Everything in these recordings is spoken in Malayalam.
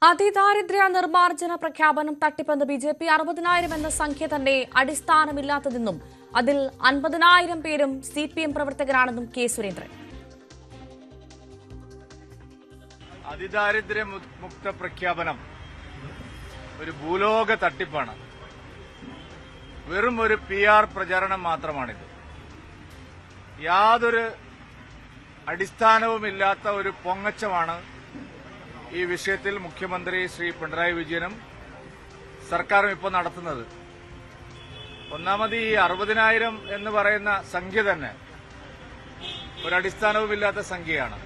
അതിദാരിദ്ര്യ നിർമ്മാർജ്ജന പ്രഖ്യാപനം തട്ടിപ്പെന്ന് ബിജെപി 60,000 എന്ന സംഖ്യ തന്നെ അടിസ്ഥാനമില്ലാത്തതെന്നും അതിൽ 50,000 പേരും സിപിഎം പ്രവർത്തകരാണെന്നും കെ സുരേന്ദ്രൻ. അതിദാരിദ്ര്യ മുക്ത പ്രഖ്യാപനം ഒരു ഭൂലോക തട്ടിപ്പാണ്. വെറും ഒരു PR പ്രചാരണം മാത്രമാണിത്. യാതൊരു അടിസ്ഥാനവുമില്ലാത്ത ഒരു പൊങ്ങച്ചമാണ് ഈ വിഷയത്തിൽ മുഖ്യമന്ത്രി ശ്രീ പിണറായി വിജയനും സർക്കാരും ഇപ്പോൾ നടത്തുന്നത്. ഒന്നാമത് ഈ 60,000 എന്ന് പറയുന്ന സംഖ്യ തന്നെ ഒരടിസ്ഥാനവുമില്ലാത്ത സംഖ്യയാണ്.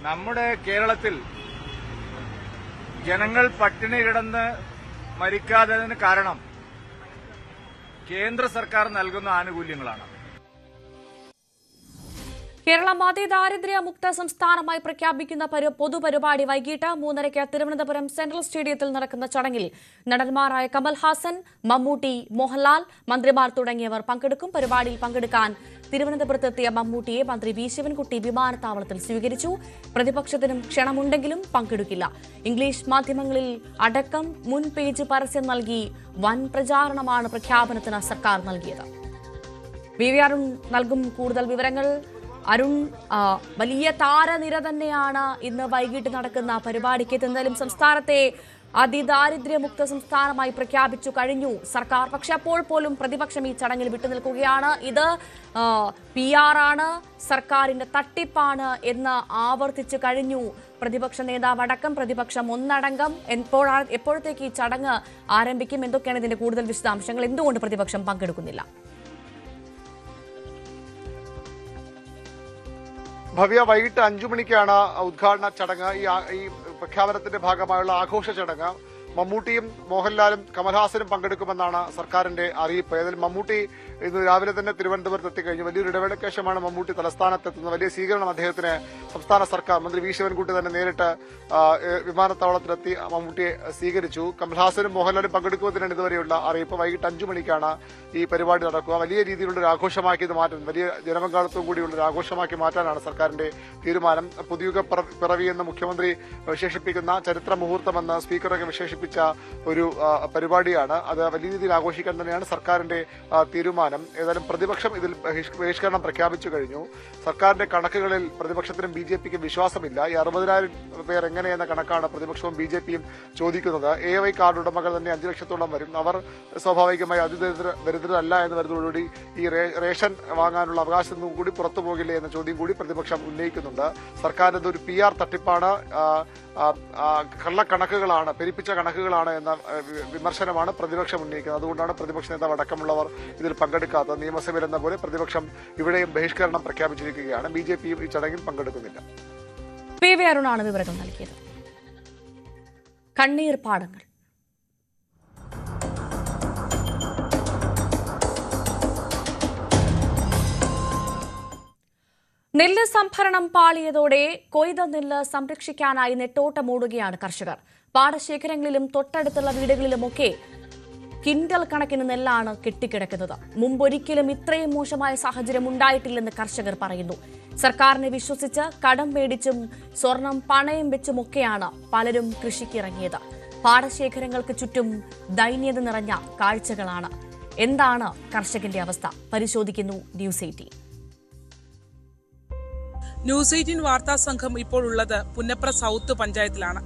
നമ്മുടെ കേരളത്തിൽ ജനങ്ങൾ പട്ടിണി കിടന്ന് മരിക്കാത്തതിന് കാരണം കേന്ദ്ര സർക്കാർ നൽകുന്ന ആനുകൂല്യങ്ങളാണ്. കേരളം അതിദാരിദ്ര്യ മുക്ത സംസ്ഥാനമായി പ്രഖ്യാപിക്കുന്ന പൊതുപരിപാടി വൈകിട്ട് 3:30 തിരുവനന്തപുരം സെൻട്രൽ സ്റ്റേഡിയത്തിൽ നടക്കുന്ന ചടങ്ങിൽ നടന്മാരായ കമൽഹാസൻ, മമ്മൂട്ടി, മോഹൻലാൽ, മന്ത്രിമാർ തുടങ്ങിയവർ പങ്കെടുക്കും. പരിപാടിയിൽ പങ്കെടുക്കാൻ തിരുവനന്തപുരത്തെത്തിയ മമ്മൂട്ടിയെ മന്ത്രി വി ശിവൻകുട്ടി വിമാനത്താവളത്തിൽ സ്വീകരിച്ചു. പ്രതിപക്ഷത്തിനും ക്ഷണമുണ്ടെങ്കിലും പങ്കെടുക്കില്ല. ഇംഗ്ലീഷ് മാധ്യമങ്ങളിൽ അടക്കം മുൻ പേജ് പരസ്യം നൽകി വൻ പ്രചാരണമാണ് പ്രഖ്യാപനത്തിന് സർക്കാർ നൽകിയത്. വി അരുൺ നൽകും കൂടുതൽ വിവരങ്ങൾ. അരുൺ, വലിയ താരനിര തന്നെയാണ് ഇന്ന് വൈകിട്ട് നടക്കുന്ന പരിപാടിക്ക്. എന്തായാലും സംസ്ഥാനത്തെ അതിദാരിദ്ര്യമുക്ത സംസ്ഥാനമായി പ്രഖ്യാപിച്ചു കഴിഞ്ഞു സർക്കാർ. പക്ഷെ അപ്പോൾ പോലും പ്രതിപക്ഷം ഈ ചടങ്ങിൽ വിട്ടുനിൽക്കുകയാണ്. ഇത് PR ആണ്, സർക്കാരിന്റെ തട്ടിപ്പാണ് എന്ന് ആവർത്തിച്ചു കഴിഞ്ഞു പ്രതിപക്ഷ നേതാവ് അടക്കം, പ്രതിപക്ഷം ഒന്നടങ്കം. എപ്പോഴത്തേക്ക് ഈ ചടങ്ങ് ആരംഭിക്കും? എന്തൊക്കെയാണ് ഇതിന്റെ കൂടുതൽ വിശദാംശങ്ങൾ? എന്തുകൊണ്ട് പ്രതിപക്ഷം പങ്കെടുക്കുന്നില്ല? ഭവ്യ, വൈകിട്ട് 5 മണിക്കാണ് ഉദ്ഘാടന ചടങ്ങ്. ഈ പ്രഖ്യാപനത്തിന്റെ ഭാഗമായുള്ള ആഘോഷ ചടങ്ങ്. മമ്മൂട്ടിയും മോഹൻലാലും കമൽഹാസനും പങ്കെടുക്കുമെന്നാണ് സർക്കാരിന്റെ അറിയിപ്പ്. ഏതായാലും മമ്മൂട്ടി ഇന്ന് രാവിലെ തന്നെ തിരുവനന്തപുരത്ത് എത്തിക്കഴിഞ്ഞു. വലിയൊരു ഇടവേളയ്ക്ക് ശേഷമാണ് മമ്മൂട്ടി തലസ്ഥാനത്തെത്തുന്നത്. വലിയ സ്വീകരണം അദ്ദേഹത്തിന് സംസ്ഥാന സർക്കാർ മന്ത്രി വി ശിവൻകുട്ടി തന്നെ നേരിട്ട് വിമാനത്താവളത്തിലെത്തി മമ്മൂട്ടിയെ സ്വീകരിച്ചു. കമൽഹാസനും മോഹൻലാലും പങ്കെടുക്കുമെന്നാണ് ഇതുവരെയുള്ള അറിയിപ്പ്. വൈകിട്ട് 5 മണിക്കാണ് ഈ പരിപാടി നടക്കുക. വലിയ രീതിയിലുള്ള ഒരു ആഘോഷമാക്കി ഇത് മാറ്റും, വലിയ ജനപങ്കാളിത്തവും കൂടിയുള്ള ഒരു ആഘോഷമാക്കി മാറ്റാനാണ് സർക്കാരിന്റെ തീരുമാനം. പുതുയുഗ പിറവി എന്ന് മുഖ്യമന്ത്രി വിശേഷിപ്പിക്കുന്ന ചരിത്ര മുഹൂർത്തമെന്ന് സ്പീക്കറൊക്കെ വിശേഷിപ്പിച്ച ഒരു പരിപാടിയാണ്. അത് വലിയ രീതിയിൽ ആഘോഷിക്കാൻ തന്നെയാണ് സർക്കാരിന്റെ തീരുമാനം. ഏതായാലും പ്രതിപക്ഷം ഇതിൽ ബഹിഷ്കരണം പ്രഖ്യാപിച്ചു കഴിഞ്ഞു. സർക്കാരിന്റെ കണക്കുകളിൽ പ്രതിപക്ഷത്തിനും BJPക്കും വിശ്വാസമില്ല. ഈ 60,000 പേർ എങ്ങനെയെന്ന കണക്കാണ് പ്രതിപക്ഷവും BJPയും ചോദിക്കുന്നത്. AY കാർഡ് ഉടമകൾ തന്നെ 5 ലക്ഷത്തോളം വരും. അവർ സ്വാഭാവികമായി അതിദരിദ്രരല്ല എന്ന് വരുന്നതോടുകൂടി ഈ റേഷൻ വാങ്ങാനുള്ള അവകാശം കൂടി പുറത്തു പോകില്ലേ എന്ന ചോദ്യം കൂടി പ്രതിപക്ഷം ഉന്നയിക്കുന്നുണ്ട്. സർക്കാരിന്റെ ഒരു PR തട്ടിപ്പാണ്, കള്ളക്കണക്കുകളാണ്, പെരുപ്പിച്ച കണക്കുകളാണ് എന്ന വിമർശനമാണ് പ്രതിപക്ഷം ഉന്നയിക്കുന്നത്. അതുകൊണ്ടാണ് പ്രതിപക്ഷ നേതാവ് അടക്കമുള്ളവർ ഇതിൽ പങ്കെടുക്കാത്തത്. നിയമസഭയിൽ എന്ന പോലെ പ്രതിപക്ഷം ഇവിടെയും ബഹിഷ്കരണം പ്രഖ്യാപിച്ചിരിക്കുകയാണ്. BJPയും ഈ ചടങ്ങിൽ പങ്കെടുക്കുന്നില്ല. PV അരുണാണ് വിവരങ്ങൾ നൽകിയത്. കണ്ണീർ പാടങ്ങൾ. നെല്ല് സംഭരണം പാളിയതോടെ കൊയ്ത നെല്ല് സംരക്ഷിക്കാനായി നെട്ടോട്ടമോടുകയാണ് കർഷകർ. പാടശേഖരങ്ങളിലും തൊട്ടടുത്തുള്ള വീടുകളിലുമൊക്കെ കിൻഡൽ കണക്കിന് നെല്ലാണ് കെട്ടിക്കിടക്കുന്നത്. മുമ്പൊരിക്കലും ഇത്രയും മോശമായ സാഹചര്യം ഉണ്ടായിട്ടില്ലെന്ന് കർഷകർ പറയുന്നു. സർക്കാരിനെ വിശ്വസിച്ച് കടം മേടിച്ചും സ്വർണം പണയം വെച്ചുമൊക്കെയാണ് പലരും കൃഷിക്കിറങ്ങിയത്. പാടശേഖരങ്ങൾക്ക് ചുറ്റും ദൈന്യത നിറഞ്ഞ കാഴ്ചകളാണ്. എന്താണ് കർഷകന്റെ അവസ്ഥ? പരിശോധിക്കുന്നു ന്യൂസ് 18. ന്യൂസ് 18 വാർത്താ സംഘം ഇപ്പോൾ ഉള്ളത് പുന്നപ്ര സൗത്ത് പഞ്ചായത്തിലാണ്.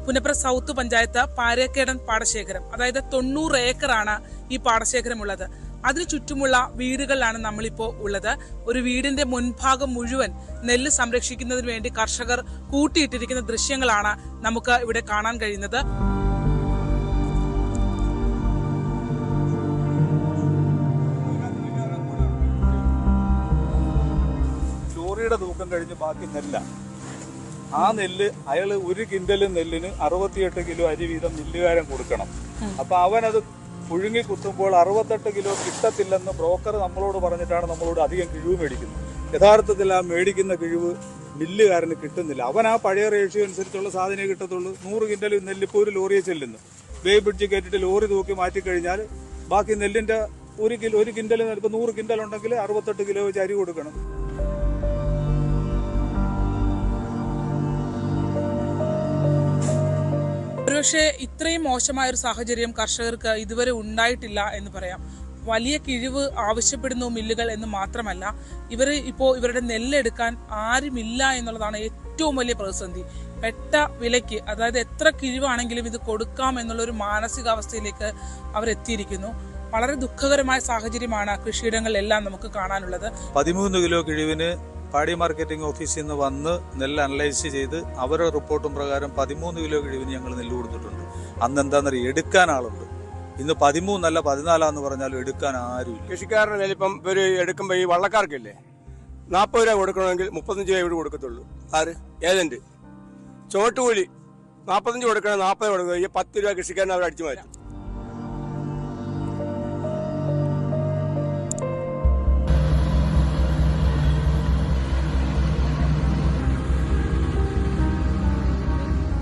പുന്നപ്ര സൗത്ത് പഞ്ചായത്ത് പാരക്കേടൻ പാടശേഖരം, അതായത് 90 ഏക്കറാണ് ഈ പാടശേഖരം ഉള്ളത്. അതിനു ചുറ്റുമുള്ള വീടുകളിലാണ് നമ്മളിപ്പോൾ ഉള്ളത്. ഒരു വീടിന്റെ മുൻഭാഗം മുഴുവൻ നെല്ല് സംരക്ഷിക്കുന്നതിന് വേണ്ടി കർഷകർ കൂട്ടിയിട്ടിരിക്കുന്ന ദൃശ്യങ്ങളാണ് നമുക്ക് ഇവിടെ കാണാൻ കഴിയുന്നത്. തൂക്കം കഴിഞ്ഞ് ബാക്കി നെല്ല. ആ നെല്ല് അയാൾ 1 കിൻഡൽ നെല്ലിന് 68 കിലോ അരി വീതം മില്ലുകാരൻ കൊടുക്കണം. അപ്പൊ അവനത് പുഴുങ്ങി കുത്തുമ്പോൾ 68 കിലോ കിട്ടത്തില്ലെന്ന് ബ്രോക്കർ നമ്മളോട് പറഞ്ഞിട്ടാണ് നമ്മളോട് അധികം കിഴിവ് മേടിക്കുന്നത്. യഥാർത്ഥത്തിൽ ആ മേടിക്കുന്ന കിഴിവ് മില്ലുകാരന് കിട്ടുന്നില്ല. അവൻ ആ പഴയ റേഷ്യോ അനുസരിച്ചുള്ള സാധനമേ കിട്ടത്തുള്ളൂ. 100 കിൻഡൽ നെല്ലിപ്പോൾ ഒരു ലോറിയെ ചെല്ലുന്നു. വേ ബ്രിഡ്ജ് കയറ്റിട്ട് ലോറി തൂക്കി മാറ്റിക്കഴിഞ്ഞാൽ ബാക്കി നെല്ലിന്റെ 1 കിൻഡൽ ഇപ്പൊ 100 കിൻഡൽ ഉണ്ടെങ്കിൽ 68 കിലോ വെച്ച് അരി കൊടുക്കണം. പക്ഷേ ഇത്രയും മോശമായ ഒരു സാഹചര്യം കർഷകർക്ക് ഇതുവരെ ഉണ്ടായിട്ടില്ല എന്ന് പറയാം. വലിയ കിഴിവ് ആവശ്യപ്പെടുന്നു മില്ലുകൾ എന്ന് മാത്രമല്ല, ഇപ്പോൾ ഇവരുടെ നെല്ലെടുക്കാൻ ആരുമില്ല എന്നുള്ളതാണ് ഏറ്റവും വലിയ പ്രതിസന്ധി. പെട്ട വിലയ്ക്ക്, അതായത് എത്ര കിഴിവാണെങ്കിലും ഇത് കൊടുക്കാം എന്നുള്ളൊരു മാനസികാവസ്ഥയിലേക്ക് അവരെത്തിയിരിക്കുന്നു. വളരെ ദുഃഖകരമായ സാഹചര്യമാണ് കൃഷിയിടങ്ങളിലെല്ലാം നമുക്ക് കാണാനുള്ളത്. 13 കിലോ കിഴിവിന് പാടി മാർക്കറ്റിംഗ് ഓഫീസിൽ നിന്ന് വന്ന് നെല്ല് അനലൈസ് ചെയ്ത് അവരുടെ റിപ്പോർട്ടും പ്രകാരം 13 കിലോ കിഴിവിന് ഞങ്ങൾ നെല്ല് കൊടുത്തിട്ടുണ്ട്. അന്ന് എന്താണെന്നറിയാം, എടുക്കാൻ ആളുണ്ട്. ഇന്ന് 13 അല്ല 14 എന്ന് പറഞ്ഞാലും എടുക്കാൻ ആരുമില്ല. കൃഷിക്കാരുടെ നെല്ലിപ്പം ഒരു എടുക്കുമ്പോൾ ഈ വള്ളക്കാർക്കില്ലേ 40 രൂപ കൊടുക്കണമെങ്കിൽ 35 രൂപ ഇവിടെ കൊടുക്കത്തുള്ളൂ. ആര്? ഏജന്റ്. ചോട്ടുകൂലി 45 കൊടുക്കണം, 40 കൊടുക്കുക. ഈ 10 രൂപ കൃഷിക്കാരനെ അവർ അടിച്ചു മാറ്റും.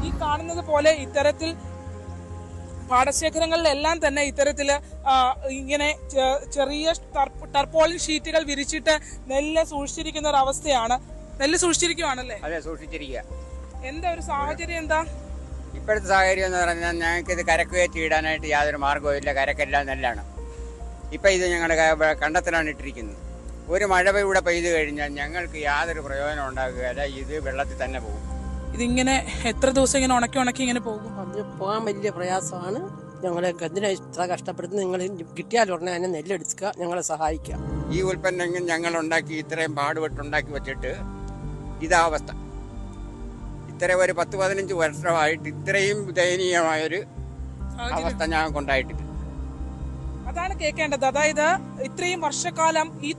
ഈ കാണുന്നത് പോലെ ഇത്തരത്തിൽ പാടശേഖരങ്ങളിലെല്ലാം തന്നെ ഇത്തരത്തില് ഇങ്ങനെ ചെറിയ ടർപോളിൻ ഷീറ്റുകൾ വിരിച്ചിട്ട് നെല്ല് സൂക്ഷിച്ചിരിക്കുന്ന ഒരു അവസ്ഥയാണ്. നെല്ല് സൂക്ഷിച്ചിരിക്കുവാണല്ലേ? അതെ, സൂക്ഷിച്ചിരിക്കുക. എന്താ ഒരു സാഹചര്യം? എന്താ ഇപ്പോഴത്തെ സാഹചര്യം എന്ന് പറഞ്ഞാൽ ഞങ്ങൾക്ക് ഇത് കരക്ക് കയറ്റി ഇടാനായിട്ട് യാതൊരു മാർഗവും ഇല്ല. കരക്കെല്ലാം നെല്ലാണ്. ഇപ്പം ഇത് ഞങ്ങളുടെ കണ്ടത്തിലാണ് ഇട്ടിരിക്കുന്നത്. ഒരു മഴ ഇവിടെ പെയ്തു കഴിഞ്ഞാൽ ഞങ്ങൾക്ക് യാതൊരു പ്രയോജനം ഉണ്ടാകുകയില്ല. ഇത് വെള്ളത്തിൽ തന്നെ പോകും. ഇതിങ്ങനെ എത്ര ദിവസം ഇങ്ങനെ ഉണക്കി ഇങ്ങനെ പോകും? അത് പോകാൻ വലിയ പ്രയാസമാണ്. ഞങ്ങളെ എന്തിനാ ഇത്ര കഷ്ടപ്പെടുന്നത്? നിങ്ങൾ കിട്ടിയാൽ ഉടനെ തന്നെ നെല്ലെടുക്കുക, ഞങ്ങളെ സഹായിക്കുക. ഈ ഉൽപ്പന്നങ്ങൾ ഞങ്ങൾ ഉണ്ടാക്കി ഇത്രയും പാടുപെട്ടുണ്ടാക്കി വെച്ചിട്ട് ഇതാ അവസ്ഥ. ഇത്രയും ഒരു 10-15 വർഷമായിട്ട് ഇത്രയും ദയനീയമായൊരു അവസ്ഥ ഞങ്ങൾക്കുണ്ടായിട്ടില്ല. അതാണ് കേൾക്കേണ്ടത്. അതായത് ഇത്രയും വർഷക്കാലം ഈ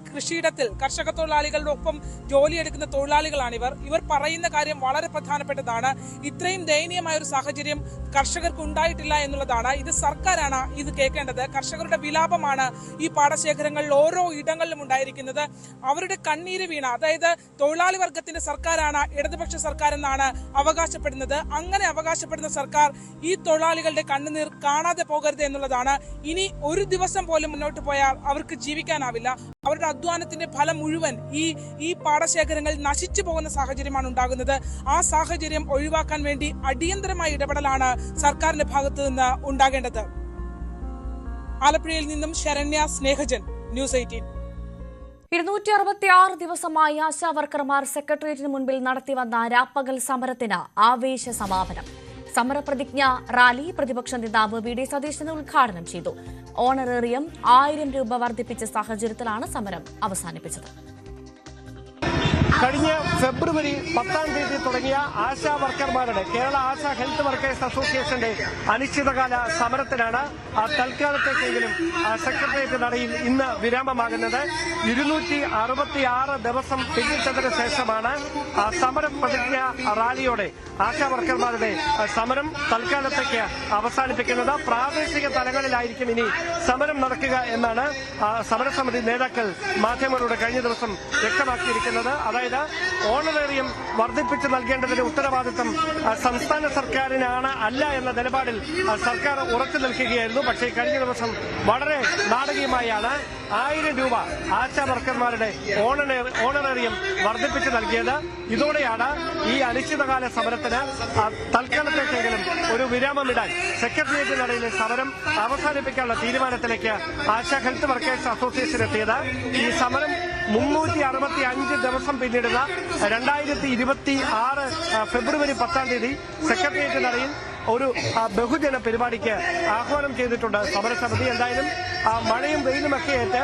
കൃഷിയിടത്തിൽ കർഷക തൊഴിലാളികളുടെ ഒപ്പം ജോലിയെടുക്കുന്ന തൊഴിലാളികളാണിവർ. ഇവർ പറയുന്ന കാര്യം വളരെ പ്രധാനപ്പെട്ടതാണ്. ഇത്രയും ദയനീയമായ ഒരു സാഹചര്യം കർഷകർക്ക് ഉണ്ടായിട്ടില്ല എന്നുള്ളതാണ്. ഇത് സർക്കാരാണ് ഇത് കേൾക്കേണ്ടത്. കർഷകരുടെ വിലാപമാണ് ഈ പാടശേഖരങ്ങളിൽ ഓരോ ഇടങ്ങളിലും ഉണ്ടായിരിക്കുന്നത്. അവരുടെ കണ്ണീര് വീണ, അതായത് തൊഴിലാളി വർഗത്തിന്റെ സർക്കാരാണ് ഇടതുപക്ഷ സർക്കാർ എന്നാണ് അവകാശപ്പെടുന്നത്. അങ്ങനെ അവകാശപ്പെടുന്ന സർക്കാർ ഈ തൊഴിലാളികളുടെ കണ്ണുനീർ കാണാതെ പോകരുത് എന്നുള്ളതാണ്. ഇനി ഒരു ദിവസം പോലും മുന്നോട്ട് പോയാൽ അവർക്ക് ജീവിക്കാനാവില്ല. അവരുടെ അധ്വാനത്തിന്റെ ഫലം മുഴുവൻ ഈ പാടശേഖരങ്ങൾ നശിച്ചു പോകുന്ന സാഹചര്യമാണ് ഉണ്ടാകുന്നത്. ആ സാഹചര്യം ഒഴിവാക്കാൻ വേണ്ടി അടിയന്തരമായ ഇടപെടലാണ് സർക്കാരിന്റെ ഭാഗത്തു നിന്ന് ഉണ്ടാകേണ്ടത്. ആലപ്പുഴയിൽ നിന്നും ശരണ്യ സ്നേഹജൻ, ന്യൂസ് 18. 266 ദിവസമായി ആശാ വർക്കർമാർ സെക്രട്ടേറിയറ്റിന് മുൻപിൽ നടത്തിവന്ന രാപ്പകൽ സമരത്തിന് ആവേശ സമാപനം. സമരപ്രതിജ്ഞ റാലി പ്രതിപക്ഷ നേതാവ് വി.ഡി. സതീശൻ ഉദ്ഘാടനം ചെയ്തു. ഓണറേറിയം 1000 രൂപ വർദ്ധിപ്പിച്ച സാഹചര്യത്തിലാണ് സമരം അവസാനിപ്പിച്ചത്. കഴിഞ്ഞ ഫെബ്രുവരി 10-ാം തീയതി തുടങ്ങിയ ആശാ വർക്കർമാരുടെ കേരള ആശാ ഹെൽത്ത് വർക്കേഴ്സ് അസോസിയേഷന്റെ അനിശ്ചിതകാല സമരത്തിനാണ് തൽക്കാലത്തേക്കെങ്കിലും സെക്രട്ടേറിയറ്റ് നടയിൽ ഇന്ന് വിരാമമാകുന്നത്. 266 ദിവസം പിന്നിട്ടതിന് ശേഷമാണ് സമരപ്രതിജ്ഞ റാലിയോടെ ആശാ വർക്കർമാരുടെ സമരം തൽക്കാലത്തേക്ക് അവസാനിപ്പിക്കുന്നത്. പ്രാദേശിക തലങ്ങളിലായിരിക്കും ഇനി സമരം നടക്കുക എന്നാണ് സമരസമിതി നേതാക്കൾ മാധ്യമങ്ങളോട് കഴിഞ്ഞ ദിവസം വ്യക്തമാക്കിയിരിക്കുന്നത്. അതായത് ഓണറേറിയം വർദ്ധിപ്പിച്ച് നൽകേണ്ടതിന്റെ ഉത്തരവാദിത്തം സംസ്ഥാന സർക്കാരിനാണ് അല്ല എന്ന നിലപാടിൽ സർക്കാർ ഉറച്ചു നിൽക്കുകയായിരുന്നു. പക്ഷേ കഴിഞ്ഞ ദിവസം വളരെ നാടകീയമായാണ് 1000 രൂപ ആശാ വർക്കർമാരുടെ ഓണറേറിയം വർദ്ധിപ്പിച്ച് നൽകിയത്. ഇതോടെയാണ് ഈ അനിശ്ചിതകാല സമരത്തിന് തൽക്കാലത്തേക്കെങ്കിലും ഒരു വിരാമമിടാൻ സെക്രട്ടേറിയറ്റിനിടയിലെ സമരം അവസാനിപ്പിക്കാനുള്ള തീരുമാനത്തിലേക്ക് ആശാ ഹെൽത്ത് വർക്കേഴ്സ് അസോസിയേഷൻ എത്തിയത്. ഈ സമരം 365 ദിവസം പിന്നിടുന്ന 2026 ഫെബ്രുവരി 10-ാം തീയതി സെക്രട്ടേറിയറ്റിനിടയിൽ ഒരു ബഹുജന പരിപാടിക്ക് ആഹ്വാനം ചെയ്തിട്ടുണ്ട് സമരസമിതി. എന്തായാലും മഴയും വെയിലുമൊക്കെ ഏറ്റ്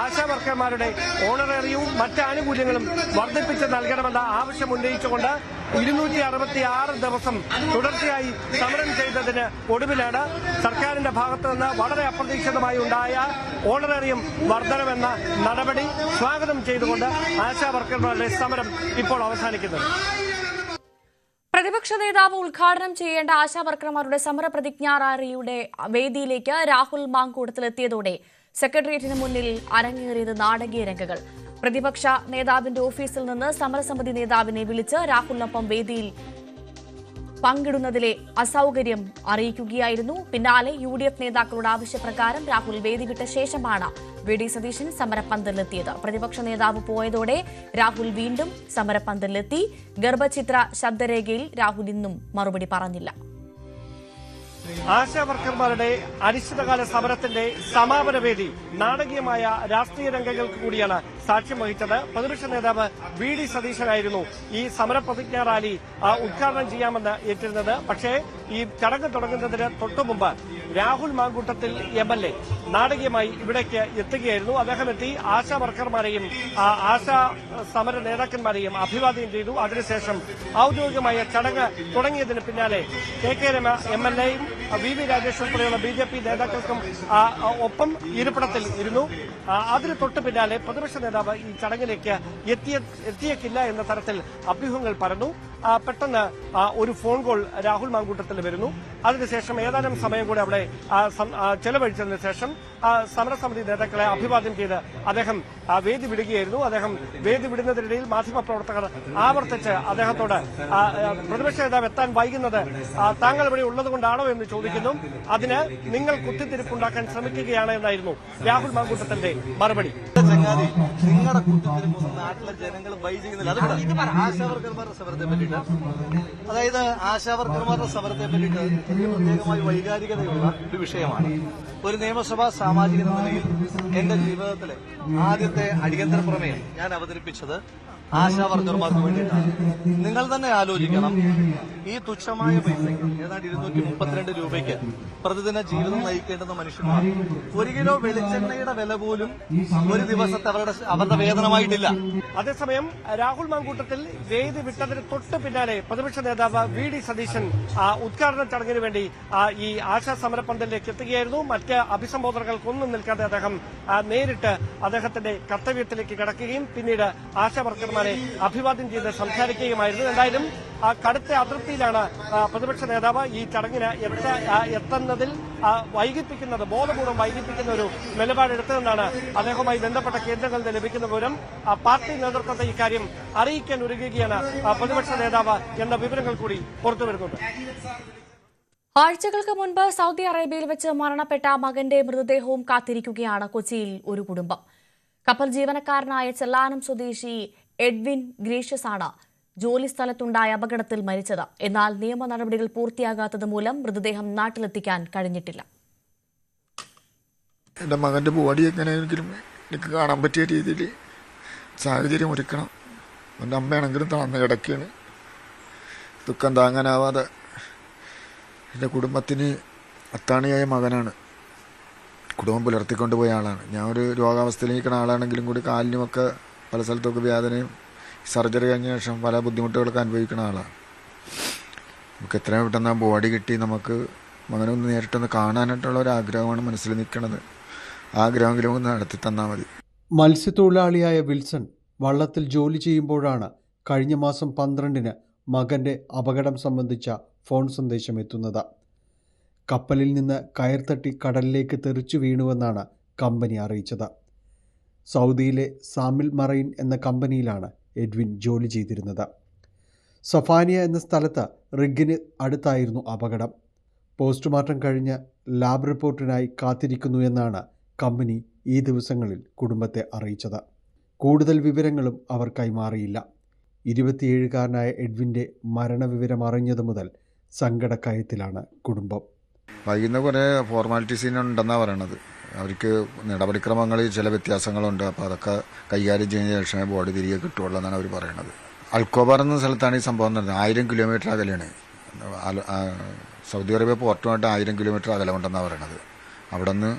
ആശാ വർക്കർമാരുടെ ഓണറേറിയവും മറ്റ് ആനുകൂല്യങ്ങളും വർദ്ധിപ്പിച്ച് നൽകണമെന്ന ആവശ്യം ഉന്നയിച്ചുകൊണ്ട് 266 ദിവസം തുടർച്ചയായി സമരം ചെയ്തതിന് ഒടുവിലാണ് സർക്കാരിന്റെ ഭാഗത്തു നിന്ന് വളരെ അപ്രതീക്ഷിതമായി ഉണ്ടായ ഓണറേറിയം വർധനമെന്ന നടപടി സ്വാഗതം ചെയ്തുകൊണ്ട് ആശാ വർക്കർമാരുടെ സമരം ഇപ്പോൾ അവസാനിക്കുന്നത്. പ്രതിപക്ഷ നേതാവ് ഉദ്ഘാടനം ചെയ്യേണ്ട ആശാ വർക്കർമാരുടെ സമരപ്രതിജ്ഞാ റാലിയുടെ വേദിയിലേക്ക് രാഹുൽ മാങ്കൂട്ടത്തിലെത്തിയതോടെ സെക്രട്ടേറിയറ്റിന് മുന്നിൽ അരങ്ങേറിയത് നാടകീയ രംഗങ്ങൾ. പ്രതിപക്ഷ നേതാവിന്റെ ഓഫീസിൽ നിന്ന് സമരസമിതി നേതാവിനെ വിളിച്ച് രാഹുലിനൊപ്പം വേദിയിൽ പങ്കിടുന്നതിലെ അസൌകര്യം അറിയിക്കുകയായിരുന്നു. പിന്നാലെ UDF നേതാക്കളുടെ ആവശ്യപ്രകാരം രാഹുൽ വേദി വിട്ട ശേഷമാണ് വി.ഡി. സതീശൻ സമരപ്പന്തലിലെത്തിയത്. പ്രതിപക്ഷ നേതാവ് പോയതോടെ രാഹുൽ വീണ്ടും സമരപ്പന്തലിലെത്തി. ഗർഭചിത്ര ശബ്ദരേഖയിൽ രാഹുൽ ഇന്നും മറുപടി പറഞ്ഞില്ല. ആശാ വർക്കർമാരുടെ അനിശ്ചിതകാല സമരത്തിന്റെ സമാപന വേദി നാടകീയമായ രാഷ്ട്രീയ രംഗങ്ങൾക്ക് കൂടിയാണ് സാക്ഷ്യം വഹിച്ചത്. പ്രതിപക്ഷ നേതാവ് വി.ഡി. സതീശനായിരുന്നു ഈ സമരപ്രതിജ്ഞാ റാലി ഉദ്ഘാടനം ചെയ്യാമെന്ന് ഏറ്റിരുന്നത്. പക്ഷേ ഈ ചടങ്ങ് തുടങ്ങുന്നതിന് തൊട്ടുമുമ്പ് രാഹുൽ മാങ്കൂട്ടത്തിൽ MLA നാടകീയമായി ഇവിടേക്ക് എത്തുകയായിരുന്നു. അദ്ദേഹം എത്തി ആശാ വർക്കർമാരെയും ആശാ സമര നേതാക്കന്മാരെയും അഭിവാദ്യം ചെയ്തു. അതിനുശേഷം ഔദ്യോഗികമായ ചടങ്ങ് തുടങ്ങിയതിന് പിന്നാലെ KK രമ MLAയും VV രാജേഷ് ഉൾപ്പെടെയുള്ള BJP നേതാക്കൾക്കും ഒപ്പം ഇരിപ്പിടത്തിൽ ഇരുന്നു. അതിന് തൊട്ടു പിന്നാലെ പ്രതിപക്ഷ നേതാവ് ഈ ചടങ്ങിലേക്ക് എത്തിയേക്കില്ല എന്ന തരത്തിൽ അഭ്യൂഹങ്ങൾ പരന്നു. പെട്ടെന്ന് ഒരു ഫോൺ കോൾ രാഹുൽ മാങ്കൂട്ടത്തിൽ വരുന്നു. അതിനുശേഷം ഏതാനും സമയം കൂടെ അവിടെ ചെലവഴിച്ചതിന് ശേഷം സമരസമിതി നേതാക്കളെ അഭിവാദ്യം ചെയ്ത് അദ്ദേഹം വേദി വിടുകയായിരുന്നു. അദ്ദേഹം വേദി വിടുന്നതിനിടയിൽ മാധ്യമപ്രവർത്തകർ ആവർത്തിച്ച് അദ്ദേഹത്തോട് പ്രതിപക്ഷ നേതാവ് എത്താൻ വൈകുന്നത് താങ്കൾ ഇവിടെ ഉള്ളതുകൊണ്ടാണോ എന്ന് ചോദിക്കുന്നു. അതിന് നിങ്ങൾ കുത്തിത്തിരിപ്പുണ്ടാക്കാൻ ശ്രമിക്കുകയാണ് എന്നായിരുന്നു രാഹുൽ മാങ്കൂട്ടത്തിന്റെ മറുപടി. നിങ്ങളുടെ കുത്തിത്തിരിപ്പൊന്നും നാട്ടിലെ ജനങ്ങൾ ബൈ ചെയ്യുന്നില്ല. ആശാവർക്കർമാരുടെ സമരത്തെ പറ്റിയിട്ട്, അതായത് ആശാവർക്കർമാരുടെ സമരത്തെ പറ്റിയിട്ട് എനിക്ക് പ്രത്യേകമായി വൈകാരികതയുള്ള ഒരു വിഷയമാണ്. ഒരു നിയമസഭാ സാമാജികൻ എന്ന നിലയിൽ എന്റെ ജീവിതത്തിലെ ആദ്യത്തെ അടിയന്തര പ്രമേയം ഞാൻ അവതരിപ്പിച്ചത് ആശാവർക്കർമാർക്ക് വേണ്ടിയിട്ടാണ്. നിങ്ങൾ തന്നെ ആലോചിക്കണം, ഈ തുച്ഛമായ പൈസയ്ക്ക് ഏതാണ്ട് 232 രൂപയ്ക്ക് പ്രതിദിന ജീവിതം നയിക്കേണ്ടുന്ന മനുഷ്യന്മാർ 1 കിലോ വെളിച്ചെണ്ണയുടെ വില പോലും ഒരു ദിവസത്തെ അവരുടെ വേതനമായിട്ടില്ല. അതേസമയം രാഹുൽ മാങ്കൂട്ടത്തിൽ വേദി വിട്ടതിന് തൊട്ട് പിന്നാലെ പ്രതിപക്ഷ നേതാവ് വി.ഡി. സതീശൻ ഉദ്ഘാടന ചടങ്ങിന് വേണ്ടി ഈ ആശാ സമരപന്തലിലേക്ക് എത്തുകയായിരുന്നു. മറ്റ് അഭിസംബോധനകൾക്കൊന്നും നിൽക്കാതെ അദ്ദേഹം നേരിട്ട് അദ്ദേഹത്തിന്റെ കർത്തവ്യത്തിലേക്ക് കടക്കുകയും പിന്നീട് ആശാ വർക്കർമാരെ അഭിവാദ്യം ചെയ്ത് സംസാരിക്കുകയുമായിരുന്നു. എന്തായാലും കടുത്ത അതൃപ്തിയിലാണ് പ്രതിപക്ഷ നേതാവ് ഈ ചടങ്ങിന് എത്തുന്നതിൽ ബോധപൂർവ്വം വൈകിപ്പിക്കുന്ന ഒരു നിലപാടെടുത്തതെന്നാണ് അദ്ദേഹവുമായി ബന്ധപ്പെട്ട കേന്ദ്രങ്ങളിൽ നിന്ന് ലഭിക്കുന്ന വിവരം. പാർട്ടി നേതൃത്വത്തെ ഇക്കാര്യം അറിയിക്കാൻ ഒരുങ്ങുകയാണ് പ്രതിപക്ഷ നേതാവ് എന്ന വിവരങ്ങൾ കൂടി പുറത്തുവരുന്നുണ്ട്. ആഴ്ചകൾക്ക് മുൻപ് സൗദി അറേബ്യയിൽ വെച്ച് മരണപ്പെട്ട മകന്റെ മൃതദേഹവും കാത്തിരിക്കുകയാണ് കൊച്ചിയിൽ ഒരു കുടുംബം. കപ്പൽ ജീവനക്കാരനായ ചെല്ലാനം സ്വദേശി എഡ്വിൻ ഗ്രേഷ്യസ് ആണ് ജോലി സ്ഥലത്തുണ്ടായ അപകടത്തിൽ മരിച്ചത്. എന്നാൽ നിയമ നടപടികൾ പൂർത്തിയാകാത്തത് മൂലം മൃതദേഹം നാട്ടിലെത്തിക്കാൻ കഴിഞ്ഞിട്ടില്ല. എൻ്റെ മകൻ്റെ ബോഡി എങ്ങനെയെങ്കിലും എനിക്ക് കാണാൻ പറ്റിയ രീതിയിൽ സാഹചര്യം ഒരുക്കണം. എൻ്റെ അമ്മയാണെങ്കിലും താഴ്ന്നു കിടക്കുകയാണ്. ദുഃഖം താങ്ങാനാവാതെ എൻ്റെ കുടുംബത്തിന് അത്താണിയായ മകനാണ്. കുടുംബം പുലർത്തിക്കൊണ്ടുപോയ ആളാണ്. ഞാൻ ഒരു രോഗാവസ്ഥയിൽ നിൽക്കുന്ന ആളാണെങ്കിലും കൂടി കാലിനുമൊക്കെ പല സ്ഥലത്തൊക്കെ വേദനയും സർജറി കഴിഞ്ഞ ശേഷം പല ബുദ്ധിമുട്ടുകളൊക്കെ അനുഭവിക്കുന്ന ആളാണ്. നമുക്ക് എത്രയും പെട്ടെന്ന് ആ ബോഡി കിട്ടി നമുക്ക് മകനൊന്ന് നേരിട്ടൊന്ന് കാണാനായിട്ടുള്ള ഒരു ആഗ്രഹമാണ് മനസ്സിൽ നിൽക്കുന്നത്. ആഗ്രഹമെങ്കിലും ഒന്ന് നടത്തി തന്നാൽ മതി. മത്സ്യത്തൊഴിലാളിയായ വിൽസൺ വള്ളത്തിൽ ജോലി ചെയ്യുമ്പോഴാണ് കഴിഞ്ഞ മാസം 12-ന് മകൻ്റെ അപകടം സംബന്ധിച്ച ഫോൺ സന്ദേശം എത്തുന്നത്. കപ്പലിൽ നിന്ന് കയർ തട്ടി കടലിലേക്ക് തെറിച്ചു വീണുവെന്നാണ് കമ്പനി അറിയിച്ചത്. സൗദിയിലെ സാമിൽ മറൈൻ എന്ന കമ്പനിയിലാണ് എഡ്വിൻ ജോലി ചെയ്തിരുന്നത്. സഫാനിയ എന്ന സ്ഥലത്ത് റിഗിന് അടുത്തായിരുന്നു അപകടം. പോസ്റ്റ്മോർട്ടം കഴിഞ്ഞ് ലാബ് റിപ്പോർട്ടിനായി കാത്തിരിക്കുന്നു എന്നാണ് കമ്പനി ഈ ദിവസങ്ങളിൽ കുടുംബത്തെ അറിയിച്ചത്. കൂടുതൽ വിവരങ്ങളും അവർ കൈമാറിയില്ല. 27-കാരനായ എഡ്വിൻ്റെ മരണവിവരം അറിഞ്ഞതു മുതൽ സങ്കടക്കയത്തിലാണ് കുടുംബം. വൈകുന്ന കുറേ ഫോർമാലിറ്റീസിനുണ്ടെന്നാണ് പറയണത്. അവർക്ക് നടപടിക്രമങ്ങളിൽ ചില വ്യത്യാസങ്ങളുണ്ട്. അപ്പോൾ അതൊക്കെ കൈകാര്യം ചെയ്തതിന് ശേഷമേ ബോഡി തിരികെ കിട്ടുള്ളൂ എന്നാണ് അവർ പറയുന്നത്. അൽക്കോബാർ എന്ന സ്ഥലത്താണ് ഈ സംഭവം നടന്നത്. 1000 കിലോമീറ്റർ അകലെയാണ്. സൗദി അറേബ്യ പോർട്ടുമായിട്ട് 1000 കിലോമീറ്റർ അകലമുണ്ടെന്നാണ് പറയണത്. അവിടെ നിന്ന്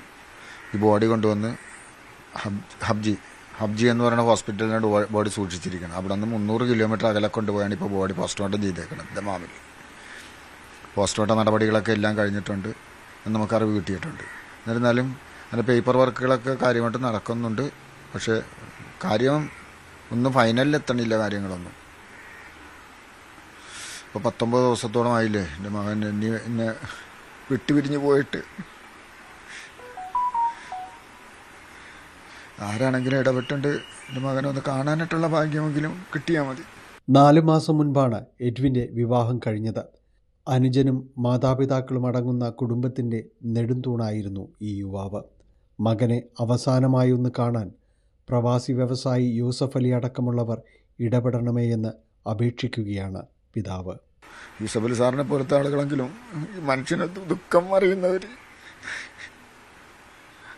ഈ ബോഡി കൊണ്ടുവന്ന് ഹബ്ജി എന്ന് പറയുന്ന ഹോസ്പിറ്റലിലാണ് ബോഡി സൂക്ഷിച്ചിരിക്കുന്നത്. അവിടെ നിന്ന് 300 കിലോമീറ്റർ അകലെ കൊണ്ടുപോയാണ് ഇപ്പോൾ ബോഡി പോസ്റ്റ്മോർട്ടം ചെയ്തേക്കുന്നത്. ദമാമിൽ പോസ്റ്റ്മോർട്ടം നടപടികളൊക്കെ എല്ലാം കഴിഞ്ഞിട്ടുണ്ട് എന്ന് നമുക്ക് അറിവ് കിട്ടിയിട്ടുണ്ട്. എന്നിരുന്നാലും അതിൻ്റെ പേപ്പർ വർക്കുകളൊക്കെ കാര്യമായിട്ട് നടക്കുന്നുണ്ട്. പക്ഷേ കാര്യം ഒന്നും ഫൈനലിൽ എത്തണില്ല കാര്യങ്ങളൊന്നും. ഇപ്പോൾ 19 ദിവസത്തോളം ആയില്ലേ എൻ്റെ മകൻ എന്നെ വിട്ടുപിരിഞ്ഞ് പോയിട്ട്. ആരാണെങ്കിലും ഇടപെട്ടുണ്ട് എൻ്റെ മകനൊന്ന് കാണാനായിട്ടുള്ള ഭാഗ്യമെങ്കിലും കിട്ടിയാൽ മതി. 4 മാസം മുൻപാണ് എഡ്വിൻ്റെ വിവാഹം കഴിഞ്ഞത്. അനുജനും മാതാപിതാക്കളും അടങ്ങുന്ന കുടുംബത്തിൻ്റെ നെടുംതൂണായിരുന്നു ഈ യുവാവ്. മകനെ അവസാനമായി ഒന്ന് കാണാൻ പ്രവാസി വ്യവസായി യൂസഫ് അലി അടക്കമുള്ളവർ ഇടപെടണമേ എന്ന് അപേക്ഷിക്കുകയാണ് പിതാവ്. യൂസഫലി സാറിനെ പോലത്തെ ആളുകളെങ്കിലും മനുഷ്യന് ദുഃഖം അറിയുന്നവർ,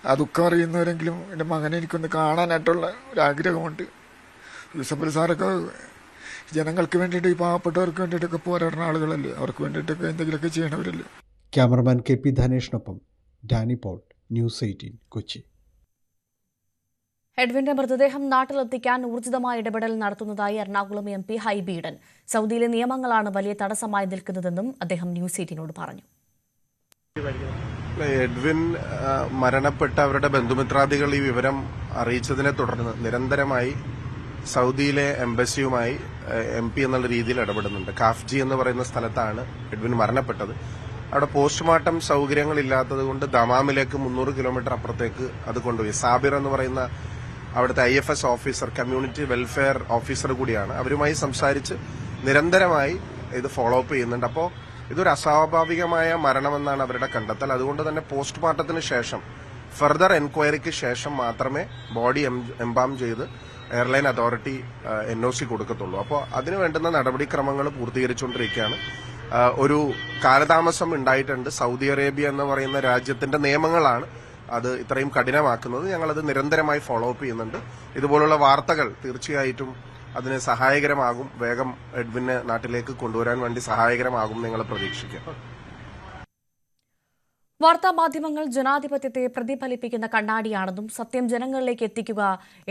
ആ ദുഃഖം അറിയുന്നവരെങ്കിലും എൻ്റെ മകനെ എനിക്കൊന്ന് കാണാനായിട്ടുള്ള ഒരാഗ്രഹമുണ്ട്. യൂസഫലി സാറൊക്കെ ജനങ്ങൾക്ക് വേണ്ടിയിട്ട്, ഈ പാവപ്പെട്ടവർക്ക് വേണ്ടിയിട്ടൊക്കെ പോരാടുന്ന ആളുകളല്ലേ, അവർക്ക് വേണ്ടിയിട്ടൊക്കെ എന്തെങ്കിലുമൊക്കെ ചെയ്യണവരല്ലേ. ക്യാമറമാൻ KP ധനേഷിനൊപ്പം ഡാനി പോൾ, ന്യൂസ് 18 കൊച്ചി. എഡ്വിന്റെ മൃതദേഹം നാട്ടിലെത്തിക്കാൻ ഊർജിതമായ ഇടപെടൽ നടത്തുന്നതായി എറണാകുളം MP ഹൈബി ഈഡൻ. സൗദിയിലെ നിയമങ്ങളാണ് വലിയ തടസ്സമായി നിൽക്കുന്നതെന്നും അദ്ദേഹം ന്യൂസ് 18നോട് പറഞ്ഞു. എഡ്വിൻ മരണപ്പെട്ട അവരുടെ ബന്ധുമിത്രാദികൾ ഈ വിവരം അറിയിച്ചതിനെ തുടർന്ന് നിരന്തരമായി സൗദിയിലെ എംബസിയുമായി MP എന്നുള്ള രീതിയിൽ ഇടപെടുന്നുണ്ട്. കാഫ്ജി എന്ന് പറയുന്ന സ്ഥലത്താണ് എഡ്വിൻ മരണപ്പെട്ടത്. അവിടെ പോസ്റ്റ്മോർട്ടം സൗകര്യങ്ങളില്ലാത്തത് കൊണ്ട് ദമാമിലേക്ക് 300 കിലോമീറ്റർ അപ്പുറത്തേക്ക് അത് കൊണ്ടുപോയി. സാബിർ എന്ന് പറയുന്ന അവിടുത്തെ IFS officer, community welfare officer കൂടിയാണ്. അവരുമായി സംസാരിച്ച് നിരന്തരമായി ഇത് ഫോളോ അപ്പ് ചെയ്യുന്നുണ്ട്. അപ്പോൾ ഇതൊരു അസ്വാഭാവികമായ മരണമെന്നാണ് അവരുടെ കണ്ടെത്തൽ. അതുകൊണ്ട് തന്നെ പോസ്റ്റ്മോർട്ടത്തിന് ശേഷം, ഫർദർ എൻക്വയറിക്ക് ശേഷം മാത്രമേ ബോഡി എംബാം ചെയ്ത് എയർലൈൻ അതോറിറ്റി NOC കൊടുക്കത്തുള്ളൂ. അപ്പോൾ അതിനു വേണ്ടുന്ന നടപടിക്രമങ്ങൾ പൂർത്തീകരിച്ചുകൊണ്ടിരിക്കുകയാണ്. ഒരു കാലതാമസം ഉണ്ടായിട്ടുണ്ട്. സൗദി അറേബ്യ എന്ന് പറയുന്ന രാജ്യത്തിന്റെ നിയമങ്ങളാണ് അത് ഇത്രയും കഠിനമാക്കുന്നത്. ഞങ്ങളത് നിരന്തരമായി ഫോളോ അപ്പ് ചെയ്യുന്നുണ്ട്. ഇതുപോലുള്ള വാർത്തകൾ തീർച്ചയായിട്ടും അതിന് സഹായകരമാകും. വേഗം എഡ്വിനെ നാട്ടിലേക്ക് കൊണ്ടുവരാൻ വേണ്ടി സഹായകരമാകും ഞങ്ങൾ പ്രതീക്ഷിക്കാം. വാർത്താമാധ്യമങ്ങൾ ജനാധിപത്യത്തെ പ്രതിഫലിപ്പിക്കുന്ന കണ്ണാടിയാണെന്നും സത്യം ജനങ്ങളിലേക്ക് എത്തിക്കുക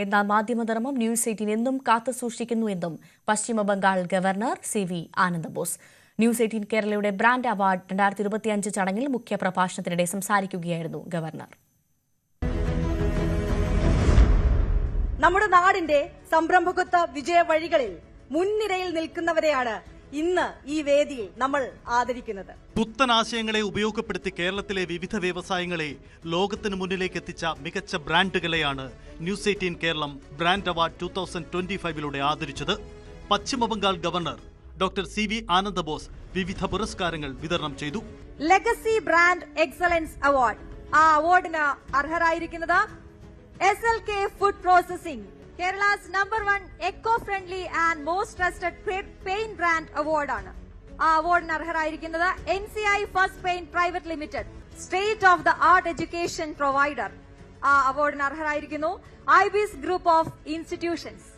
എന്ന മാധ്യമധർമ്മം ന്യൂസ് 18 എന്നും കാത്തുസൂക്ഷിക്കുന്നു എന്നും Paschimbangal governor CV Ananda Bose. News 18 കേരളയുടെ ബ്രാൻഡ് അവാർഡ് 2025 ചടങ്ങിൽ മുഖ്യപ്രഭാഷണത്തിനിടെ സംസാരിക്കുകയായിരുന്നു ഗവർണർ. നമ്മുടെ നാടിന്റെ സംരംഭകത്വ വിജയ വഴികളിൽ മുൻനിരയിൽ നിൽക്കുന്നവരെയാണ് ഇന്ന് ഈ വേദിയിൽ നമ്മൾ ആദരിക്കുന്നത്. പുത്തൻ ആശയങ്ങളെ ഉപയോഗപ്പെടുത്തി കേരളത്തിലെ വിവിധ വ്യവസായങ്ങളെ ലോകത്തിന് മുന്നിലേക്ക് എത്തിച്ച മികച്ച ബ്രാൻഡുകളെയാണ് ന്യൂസ് 18 കേരളം ബ്രാൻഡ് അവാർഡ് 2025 ആദരിച്ചത്. Paschimbangal governor doctor CV Ananda Bose വിവിധ പുരസ്കാരങ്ങൾ വിതരണം ചെയ്തു. ലെഗസി ബ്രാൻഡ് എക്സലൻസ് അവാർഡ്, ആ അവാർഡിന് അർഹരായിരിക്കുന്നത് SLK food processing, Kerala's number 1 eco friendly and most trusted paint brand അവാർഡാണ്. ആ അവാർഡിന് അർഹരായിരിക്കുന്നത് NCI first paint private limited, state of the art education provider. ആ അവാർഡിന് അർഹരായിരിക്കുന്നു IBIS group of institutions.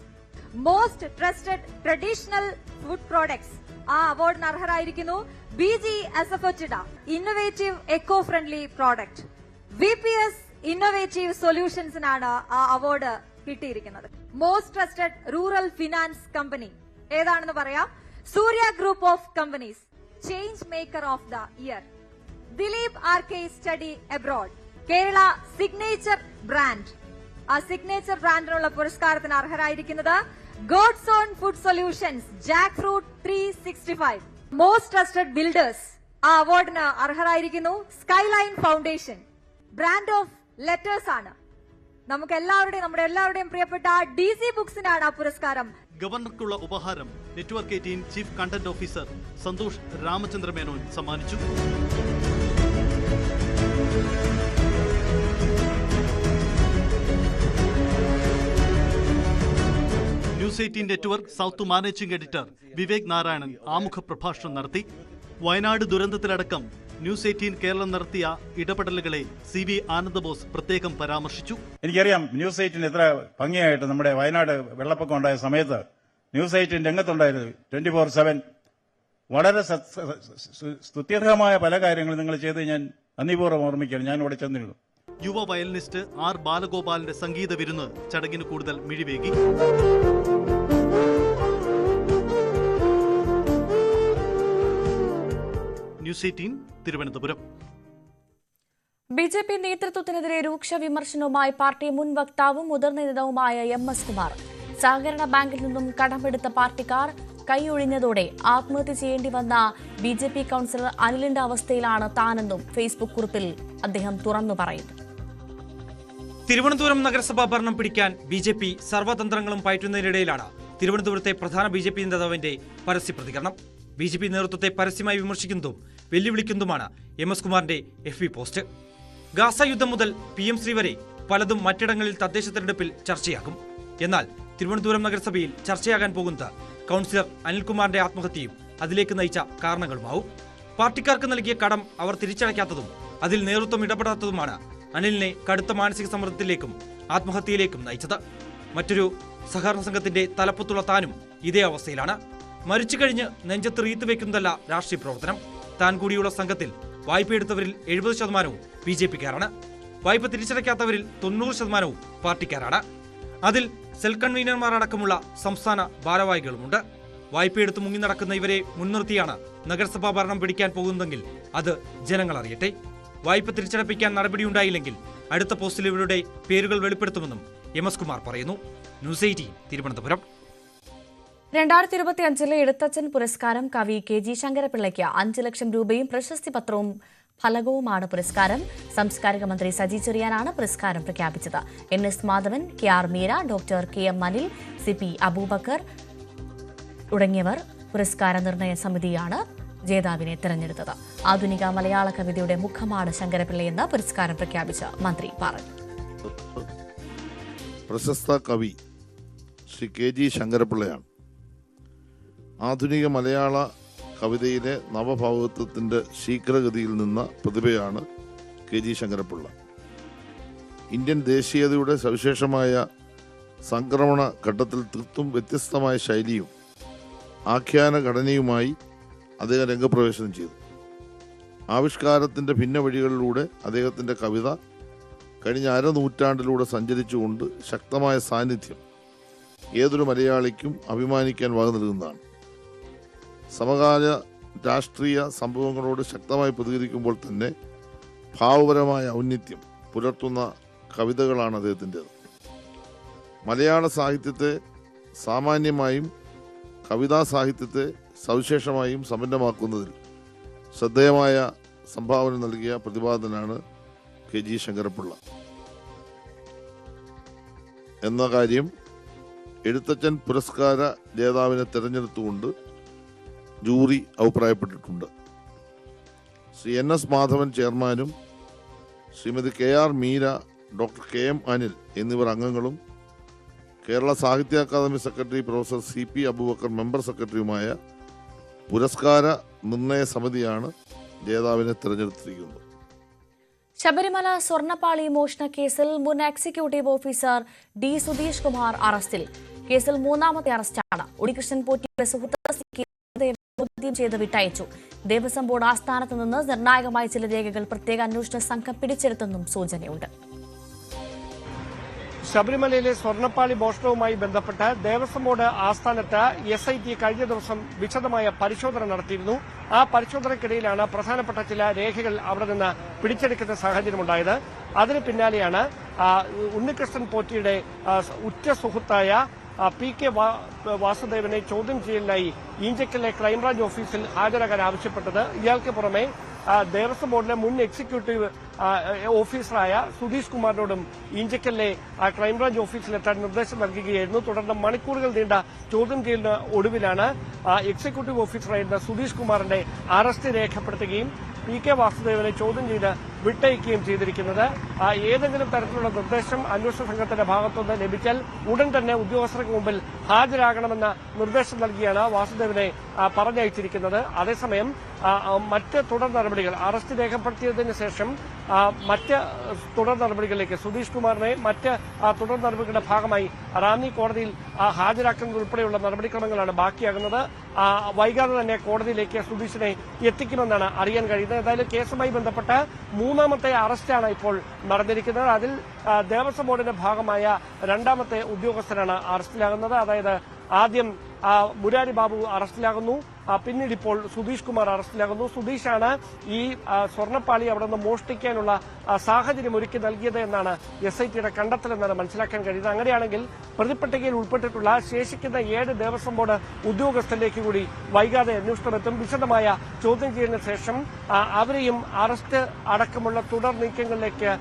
Most trusted traditional food products, ആ അവാർഡിന് അർഹരായിരിക്കുന്നു BG asafoetida, innovative eco friendly product. VPS innovative സൊല്യൂഷൻസിനാണ് ആ അവാർഡ് കിട്ടിയിരിക്കുന്നത്. Most trusted rural finance company ഏതാണെന്ന് പറയാം, Surya group of companies. Change maker of the year, Dileep RK study abroad. Kerala signature brand, ആ സിഗ്നേച്ചർ ബ്രാൻഡിനുള്ള പുരസ്കാരത്തിന് അർഹരായിരിക്കുന്നത് God's own food solutions, jackfruit 365. Most trusted builders, ആ അവാർഡിന് അർഹരായിരിക്കുന്നു skyline foundation. Brand of letters ആണ് നമ്മുടെ എല്ലാവരുടെയും പ്രിയപ്പെട്ട DC ബുക്സിനാണ് ആ പുരസ്കാരം. ഗവർണർക്കുള്ള ഉപഹാരം network 18 chief content officer Santhosh Ramachandra Menon സമ്മാനിച്ചു. News 18 network south managing editor Vivek Narayanan ആമുഖ പ്രഭാഷണം നടത്തി. വയനാട് ദുരന്തത്തിലടക്കം ന്യൂസ് 18 കേരളം നടത്തിയ ഇടപെടലുകളെ CV ആനന്ദബോസ് പ്രത്യേകം പരാമർശിച്ചു. എനിക്കറിയാം ന്യൂസ് 18 എത്ര ഭംഗിയായിട്ട് നമ്മുടെ വയനാട് വെള്ളപ്പൊക്കം ഉണ്ടായ സമയത്ത് ന്യൂസ് 18 രംഗത്തുണ്ടായിരുന്നു. 24/7 വളരെ സ്തുത്യർഹമായ പല കാര്യങ്ങളും നിങ്ങൾ ചെയ്ത് ഞാൻ നന്ദിപൂർവ്വം ഓർമ്മിക്കുകയാണ്. ഞാൻ ഇവിടെ ചെന്നിരുന്നു. യുവ വയലിനിസ്റ്റ് R ബാലഗോപാലിന്റെ സംഗീത വിരുന്ന് ചടങ്ങിന് കൂടുതൽ മിഴിവേകി. ന്യൂസ് 18 തിരുവനന്തപുരം. BJP നേതൃത്വത്തിനെതിരെ രൂക്ഷ വിമർശനവുമായി പാർട്ടി മുൻ വക്താവും മുതിർന്ന നേതാവുമായ MS കുമാർ. സഹകരണ ബാങ്കിൽ നിന്നും കടമെടുത്ത പാർട്ടിക്കാർ കൈയൊഴിഞ്ഞതോടെ ആത്മഹത്യ ചെയ്യേണ്ടി വന്ന BJP കൌൺസിലർ അനിലിന്റെ അവസ്ഥയിലാണ് താനെന്നും ഫേസ്ബുക്ക് കുറിപ്പിൽ അദ്ദേഹം തുറന്നു പറയുന്നു. തിരുവനന്തപുരം നഗരസഭാ ഭരണം പിടിക്കാൻ BJP സർവ്വതന്ത്രങ്ങളും പയറ്റുന്നതിനിടയിലാണ് തിരുവനന്തപുരത്തെ പ്രധാന BJP നേതാവിന്റെ പരസ്യ പ്രതികരണം. BJP നേതൃത്വത്തെ പരസ്യമായി വിമർശിക്കുന്നതും വെല്ലുവിളിക്കുന്നതുമാണ് MS കുമാറിന്റെ FB പോസ്റ്റ്. ഗാസ യുദ്ധം മുതൽ PM3 വരെ പലതും മറ്റിടങ്ങളിൽ തദ്ദേശ തെരഞ്ഞെടുപ്പിൽ ചർച്ചയാകും. എന്നാൽ തിരുവനന്തപുരം നഗരസഭയിൽ ചർച്ചയാകാൻ പോകുന്നത് കൌൺസിലർ അനിൽകുമാറിന്റെ ആത്മഹത്യയും അതിലേക്ക് നയിച്ച കാരണങ്ങളുമാവും. പാർട്ടിക്കാർക്ക് നൽകിയ കടം അവർ തിരിച്ചടയ്ക്കാത്തതും അതിൽ നേതൃത്വം ഇടപെടാത്തതുമാണ് അനിലിനെ കടുത്ത മാനസിക സമ്മർദ്ദത്തിലേക്കും ആത്മഹത്യയിലേക്കും നയിച്ചത്. മറ്റൊരു സഹകരണ സംഘത്തിന്റെ തലപ്പത്തുള്ള താനും ഇതേ അവസ്ഥയിലാണ്. മരിച്ചു കഴിഞ്ഞ് നെഞ്ചത്ത് റീത്ത് വെക്കുന്നതല്ല രാഷ്ട്രീയ പ്രവർത്തനം. താൻ കൂടിയുള്ള സംഘത്തിൽ വായ്പയെടുത്തവരിൽ 70% BJPക്കാരാണ്. വായ്പ തിരിച്ചടയ്ക്കാത്തവരിൽ 90% പാർട്ടിക്കാരാണ്. അതിൽ സെൽ കൺവീനർമാരടക്കമുള്ള സംസ്ഥാന ഭാരവാഹികളുമുണ്ട്. വായ്പയെടുത്ത് മുങ്ങി നടക്കുന്ന ഇവരെ മുൻനിർത്തിയാണ് നഗരസഭാ ഭരണം പിടിക്കാൻ പോകുന്നതെങ്കിൽ അത് ജനങ്ങൾ അറിയട്ടെ. വായ്പ തിരിച്ചടപ്പിക്കാൻ നടപടിയുണ്ടായില്ലെങ്കിൽ അടുത്ത പോസ്റ്റിൽ ഇവരുടെ പേരുകൾ വെളിപ്പെടുത്തുമെന്നും MS കുമാർ പറയുന്നു. ന്യൂസ് 18 തിരുവനന്തപുരം. 2025 എഴുത്തച്ഛൻ പുരസ്കാരം കവി KG ശങ്കരപിള്ളയ്ക്ക് 5 ലക്ഷം രൂപയും പ്രശസ്തി പത്രവും ഫലകവുമാണ് പുരസ്കാരം. സാംസ്കാരിക മന്ത്രി സജി ചെറിയാനാണ് പുരസ്കാരം പ്രഖ്യാപിച്ചത്. NS Madhavan, KR Meera, doctor KM Anil, CP Aboobacker തുടങ്ങിയവർ പുരസ്കാര നിർണയ സമിതിയാണ് ജേതാവിനെ തെരഞ്ഞെടുത്തത്. ആധുനിക മലയാള കവിതയുടെ മുഖമാണ് ശങ്കരപിള്ളയെന്ന് പുരസ്കാരം പ്രഖ്യാപിച്ച മന്ത്രി പറഞ്ഞു. പ്രശസ്ത കവി ശ്രീ KG ശങ്കരപിള്ളയാണ്. ആധുനിക മലയാള കവിതയിലെ നവഭാവുകത്വത്തിന്റെ ശീഘ്രഗതിയിൽ നിന്ന പ്രതിഭയാണ് KG ശങ്കരപിള്ള. ഇന്ത്യൻ ദേശീയതയുടെ സവിശേഷമായ സംക്രമണ ഘട്ടത്തിൽ തീർത്തും വ്യത്യസ്തമായ ശൈലിയും ആഖ്യാന ഘടനയുമായി അദ്ദേഹം രംഗപ്രവേശനം ചെയ്തു. ആവിഷ്കാരത്തിന്റെ ഭിന്ന വഴികളിലൂടെ അദ്ദേഹത്തിന്റെ കവിത കഴിഞ്ഞ അരനൂറ്റാണ്ടിലൂടെ സഞ്ചരിച്ചുകൊണ്ട് ശക്തമായ സാന്നിധ്യം ഏതൊരു മലയാളിക്കും അഭിമാനിക്കാൻ വക നൽകുന്നതാണ്. സമകാല രാഷ്ട്രീയ സംഭവങ്ങളോട് ശക്തമായി പ്രതികരിക്കുമ്പോൾ തന്നെ ഭാവപരമായ ഔന്നിത്യം പുലർത്തുന്ന കവിതകളാണ് അദ്ദേഹത്തിൻ്റെത്. മലയാള സാഹിത്യത്തെ സാമാന്യമായും കവിതാ സാഹിത്യത്തെ സവിശേഷമായും സമ്പന്നമാക്കുന്നതിൽ ശ്രദ്ധേയമായ സംഭാവന നൽകിയ പ്രതിപാദനാണ് KG ശങ്കരപിള്ള എന്ന കാര്യം എഴുത്തച്ഛൻ പുരസ്കാര ജേതാവിനെ തെരഞ്ഞെടുത്തുകൊണ്ട് ജൂറി അഭിപ്രായപ്പെട്ടിട്ടുണ്ട്. ശ്രീ NS മാധവൻ ചെയർമാനും Shrimati KR Meera, doctor KM Anil എന്നിവർ അംഗങ്ങളും Kerala Sahitya Akademi secretary professor CP Aboobacker member സെക്രട്ടറിയുമായ പുരസ്കാര നിർണയ സമിതിയാണ് ജേതാവിനെ തെരഞ്ഞെടുത്തിരിക്കുന്നത്. ശബരിമല സ്വർണ്ണപ്പാളി മോഷണ കേസിൽ മുൻ executive officer D Sudheesh Kumar അറസ്റ്റിൽ. കേസിൽ 3ാമത്തെ അറസ്റ്റാണ്. ഉണ്ണികൃഷ്ണൻ പോറ്റിയുടെ സുഹൃത്ത് ചോദ്യം ചെയ്ത് വിട്ടയച്ചു. ദേവസ്വം ബോർഡ് ആസ്ഥാനത്ത് നിന്ന് നിർണായകമായ ചില രേഖകൾ പ്രത്യേക അന്വേഷണ സംഘം പിടിച്ചെടുത്തെന്നും സൂചനയുണ്ട്. ശബരിമലയിലെ സ്വർണ്ണപ്പാളി മോഷണവുമായി ബന്ധപ്പെട്ട് ദേവസ്വം ബോർഡ് ആസ്ഥാനത്ത് SIT കഴിഞ്ഞ ദിവസം വിശദമായ പരിശോധന നടത്തിയിരുന്നു. ആ പരിശോധനയ്ക്കിടയിലാണ് പ്രധാനപ്പെട്ട ചില രേഖകൾ അവിടെ നിന്ന് പിടിച്ചെടുക്കുന്ന സാഹചര്യമുണ്ടായത്. അതിന് പിന്നാലെയാണ് ഉണ്ണികൃഷ്ണൻ പോറ്റിയുടെ ഉറ്റ സുഹൃത്തായ PK വാസുദേവനെ ചോദ്യം ചെയ്യലിനായി ഈഞ്ചക്കലിലെ ക്രൈംബ്രാഞ്ച് ഓഫീസിൽ ഹാജരാകാൻ ആവശ്യപ്പെട്ടത്. ഇയാൾക്ക് പുറമെ ദേവസ്വം ബോർഡിലെ മുൻ എക്സിക്യൂട്ടീവ് ഓഫീസറായ സുധീഷ് കുമാറിനോടും ഈഞ്ചക്കലിലെ ക്രൈംബ്രാഞ്ച് ഓഫീസിലെത്താൻ നിർദ്ദേശം നൽകുകയായിരുന്നു. തുടർന്ന് മണിക്കൂറുകൾ നീണ്ട ചോദ്യം ചെയ്യലിന് ഒടുവിലാണ് എക്സിക്യൂട്ടീവ് ഓഫീസറായിരുന്ന സുധീഷ് കുമാറിന്റെ അറസ്റ്റ് രേഖപ്പെടുത്തുകയും PK വാസുദേവനെ ചോദ്യം ചെയ്ത് വിട്ടയക്കുകയും ചെയ്തിരിക്കുന്നത്. ഏതെങ്കിലും തരത്തിലുള്ള നിർദ്ദേശം അന്വേഷണ സംഘത്തിന്റെ ഭാഗത്തുനിന്ന് ലഭിച്ചാൽ ഉടൻ തന്നെ ഉദ്യോഗസ്ഥർക്ക് മുമ്പിൽ ഹാജരാകണമെന്ന നിർദ്ദേശം നൽകിയാണ് വാസുദേവനെ പറഞ്ഞയച്ചിരിക്കുന്നത്. അതേസമയം മറ്റ് തുടർ നടപടികൾ അറസ്റ്റ് രേഖപ്പെടുത്തിയതിനു ശേഷം മറ്റ് തുടർ നടപടികളിലേക്ക് സുധീഷ് കുമാറിനെ മറ്റ് തുടർ നടപടികളുടെ ഭാഗമായി റാന്നി കോടതിയിൽ ഹാജരാക്കുന്നത് ഉൾപ്പെടെയുള്ള നടപടിക്രമങ്ങളാണ് ബാക്കിയാകുന്നത്. വൈകാതെ തന്നെ കോടതിയിലേക്ക് സുധീഷിനെ എത്തിക്കുമെന്നാണ് അറിയാൻ കഴിയുന്നത്. ഏതായാലും കേസുമായി ബന്ധപ്പെട്ട് 3ാമത്തെ അറസ്റ്റാണ് ഇപ്പോൾ നടന്നിരിക്കുന്നത്. അതിൽ ദേവസ്വം ബോർഡിന്റെ ഭാഗമായ 2ാമത്തെ ഉദ്യോഗസ്ഥരാണ് അറസ്റ്റിലാകുന്നത്. അതായത് ആദ്യം മുരാരി ബാബു അറസ്റ്റിലാകുന്നു, പിന്നീട് ഇപ്പോൾ സുധീഷ് കുമാർ അറസ്റ്റിലാകുന്നു. സുധീഷാണ് ഈ സ്വർണ്ണപ്പാളി അവിടെ നിന്ന് മോഷ്ടിക്കാനുള്ള സാഹചര്യം ഒരുക്കി നൽകിയത് എന്നാണ് SITയുടെ കണ്ടെത്തലെന്നാണ് മനസ്സിലാക്കാൻ കഴിയുന്നത്. അങ്ങനെയാണെങ്കിൽ പ്രതിപട്ടികയിൽ ഉൾപ്പെട്ടിട്ടുള്ള ശേഷിക്കുന്ന 7 ദേവസ്വം ബോർഡ് ഉദ്യോഗസ്ഥരിലേക്ക് കൂടി വൈകാതെ അന്വേഷണമെത്തും. വിശദമായ ചോദ്യം ചെയ്യലിന് ശേഷം അവരെയും അറസ്റ്റ് അടക്കമുള്ള തുടർ നീക്കങ്ങളിലേക്ക്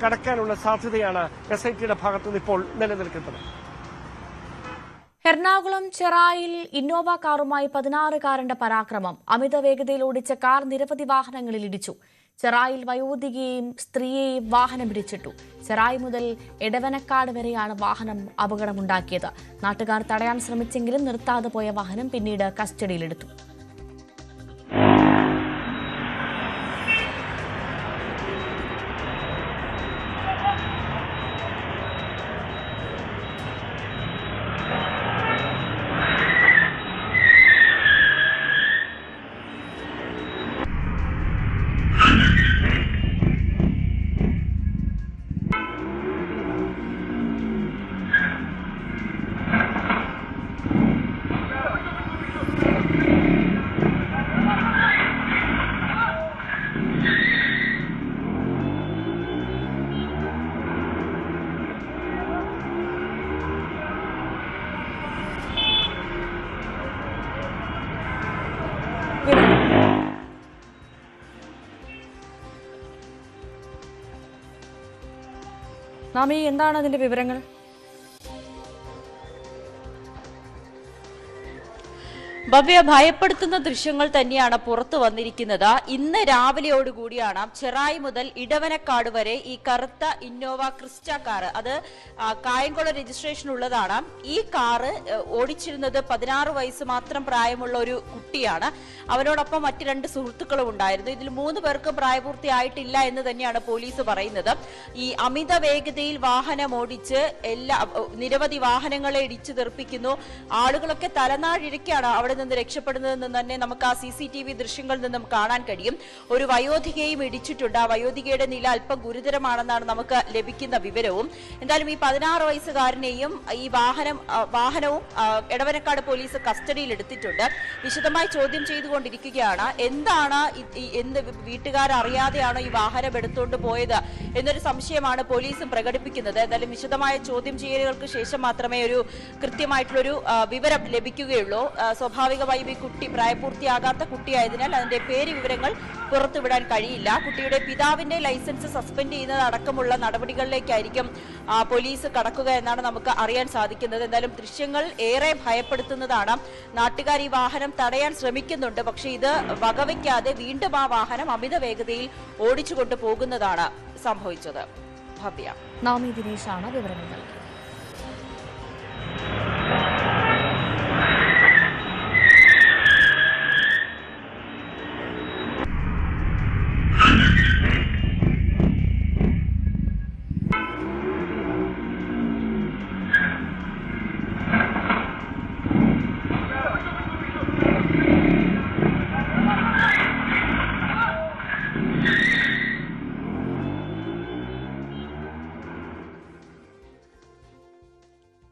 കടക്കാനുള്ള സാധ്യതയാണ് SITയുടെ ഭാഗത്തുനിന്ന് ഇപ്പോൾ നിലനിൽക്കുന്നത്. എറണാകുളം ചെറായിൽ ഇന്നോവ കാറുമായി 16കാരന്റെ പരാക്രമം. അമിത വേഗതയിൽ ഓടിച്ച കാർ നിരവധി വാഹനങ്ങളിൽ ഇടിച്ചു. ചെറായിൽ വയോധികയെയും സ്ത്രീയെയും വാഹനം ഇടിച്ചിട്ടു. ചെറായി മുതൽ എടവനക്കാട് വരെയാണ് വാഹനം അപകടമുണ്ടാക്കിയത്. നാട്ടുകാർ തടയാൻ ശ്രമിച്ചെങ്കിലും നിർത്താതെ പോയ വാഹനം പിന്നീട് കസ്റ്റഡിയിലെടുത്തു. നാമി, എന്താണ് അതിന്റെ വിവരങ്ങൾ? ഭവ്യ, ഭയപ്പെടുത്തുന്ന ദൃശ്യങ്ങൾ തന്നെയാണ് പുറത്തു വന്നിരിക്കുന്നത്. ഇന്ന് രാവിലെയോടുകൂടിയാണ് ചെറായി മുതൽ ഇടവനക്കാട് വരെ ഈ കറുത്ത ഇന്നോവ ക്രിസ്റ്റ കാറ്, അത് കായംകുളം രജിസ്ട്രേഷൻ ഉള്ളതാണ്. ഈ കാറ് ഓടിച്ചിരുന്നത് 16 വയസ്സ് മാത്രം പ്രായമുള്ള ഒരു കുട്ടിയാണ്. അവനോടൊപ്പം മറ്റ് 2 സുഹൃത്തുക്കളും ഉണ്ടായിരുന്നു. ഇതിൽ 3 പേർക്കും പ്രായപൂർത്തിയായിട്ടില്ല എന്ന് തന്നെയാണ് പോലീസ് പറയുന്നത്. ഈ അമിത വേഗതയിൽ വാഹനം ഓടിച്ച് നിരവധി വാഹനങ്ങളെ ഇടിച്ചു തെറിപ്പിക്കുന്നു. ആളുകളൊക്കെ തലനാഴിഴയ്ക്കാണ് അവിടെ നിന്ന് രക്ഷപ്പെടുന്നതെന്ന് തന്നെ നമുക്ക് ആ CCTV ദൃശ്യങ്ങളിൽ നിന്നും കാണാൻ കഴിയും. ഒരു വയോധികയും ഇടിച്ചിട്ടുണ്ട്. ആ വയോധികയുടെ നില അല്പം ഗുരുതരമാണെന്നാണ് നമുക്ക് ലഭിക്കുന്ന വിവരവും. എന്തായാലും ഈ 16 വയസ്സുകാരനെയും ഈ വാഹനവും എടവനക്കാട് പോലീസ് കസ്റ്റഡിയിൽ എടുത്തിട്ടുണ്ട്. വിശദമായി ചോദ്യം ചെയ്തുകൊണ്ടിരിക്കുകയാണ്. എന്ത് വീട്ടുകാർ അറിയാതെയാണോ ഈ വാഹനം എടുത്തുകൊണ്ട് പോയത് എന്നൊരു സംശയമാണ് പോലീസും പ്രകടിപ്പിക്കുന്നത്. എന്തായാലും വിശദമായ ചോദ്യം ചെയ്യലുകൾക്ക് ശേഷം മാത്രമേ ഒരു കൃത്യമായിട്ടുള്ളൊരു വിവരം ലഭിക്കുകയുള്ളൂ. സ്വാഭാവികമായും ഈ കുട്ടി പ്രായപൂർത്തിയാകാത്ത കുട്ടിയായതിനാൽ അതിന്റെ പേര് വിവരങ്ങൾ പുറത്തുവിടാൻ കഴിയില്ല. കുട്ടിയുടെ പിതാവിന്റെ ലൈസൻസ് സസ്പെൻഡ് ചെയ്യുന്നത് അടക്കമുള്ള നടപടികളിലേക്കായിരിക്കും പോലീസ് കടക്കുക എന്നാണ് നമുക്ക് അറിയാൻ സാധിക്കുന്നത്. എന്തായാലും ദൃശ്യങ്ങൾ ഏറെ ഭയപ്പെടുത്തുന്നതാണ്. നാട്ടുകാർ ഈ വാഹനം തടയാൻ ശ്രമിക്കുന്നുണ്ട്. പക്ഷേ ഇത് വകവയ്ക്കാതെ വീണ്ടും ആ വാഹനം അമിത വേഗതയിൽ ഓടിച്ചുകൊണ്ട് പോകുന്നതാണ് സംഭവിച്ചത്. ഭവ്യ, നാമി ദിനേശാണ് വിവരങ്ങൾ നൽകിയത്.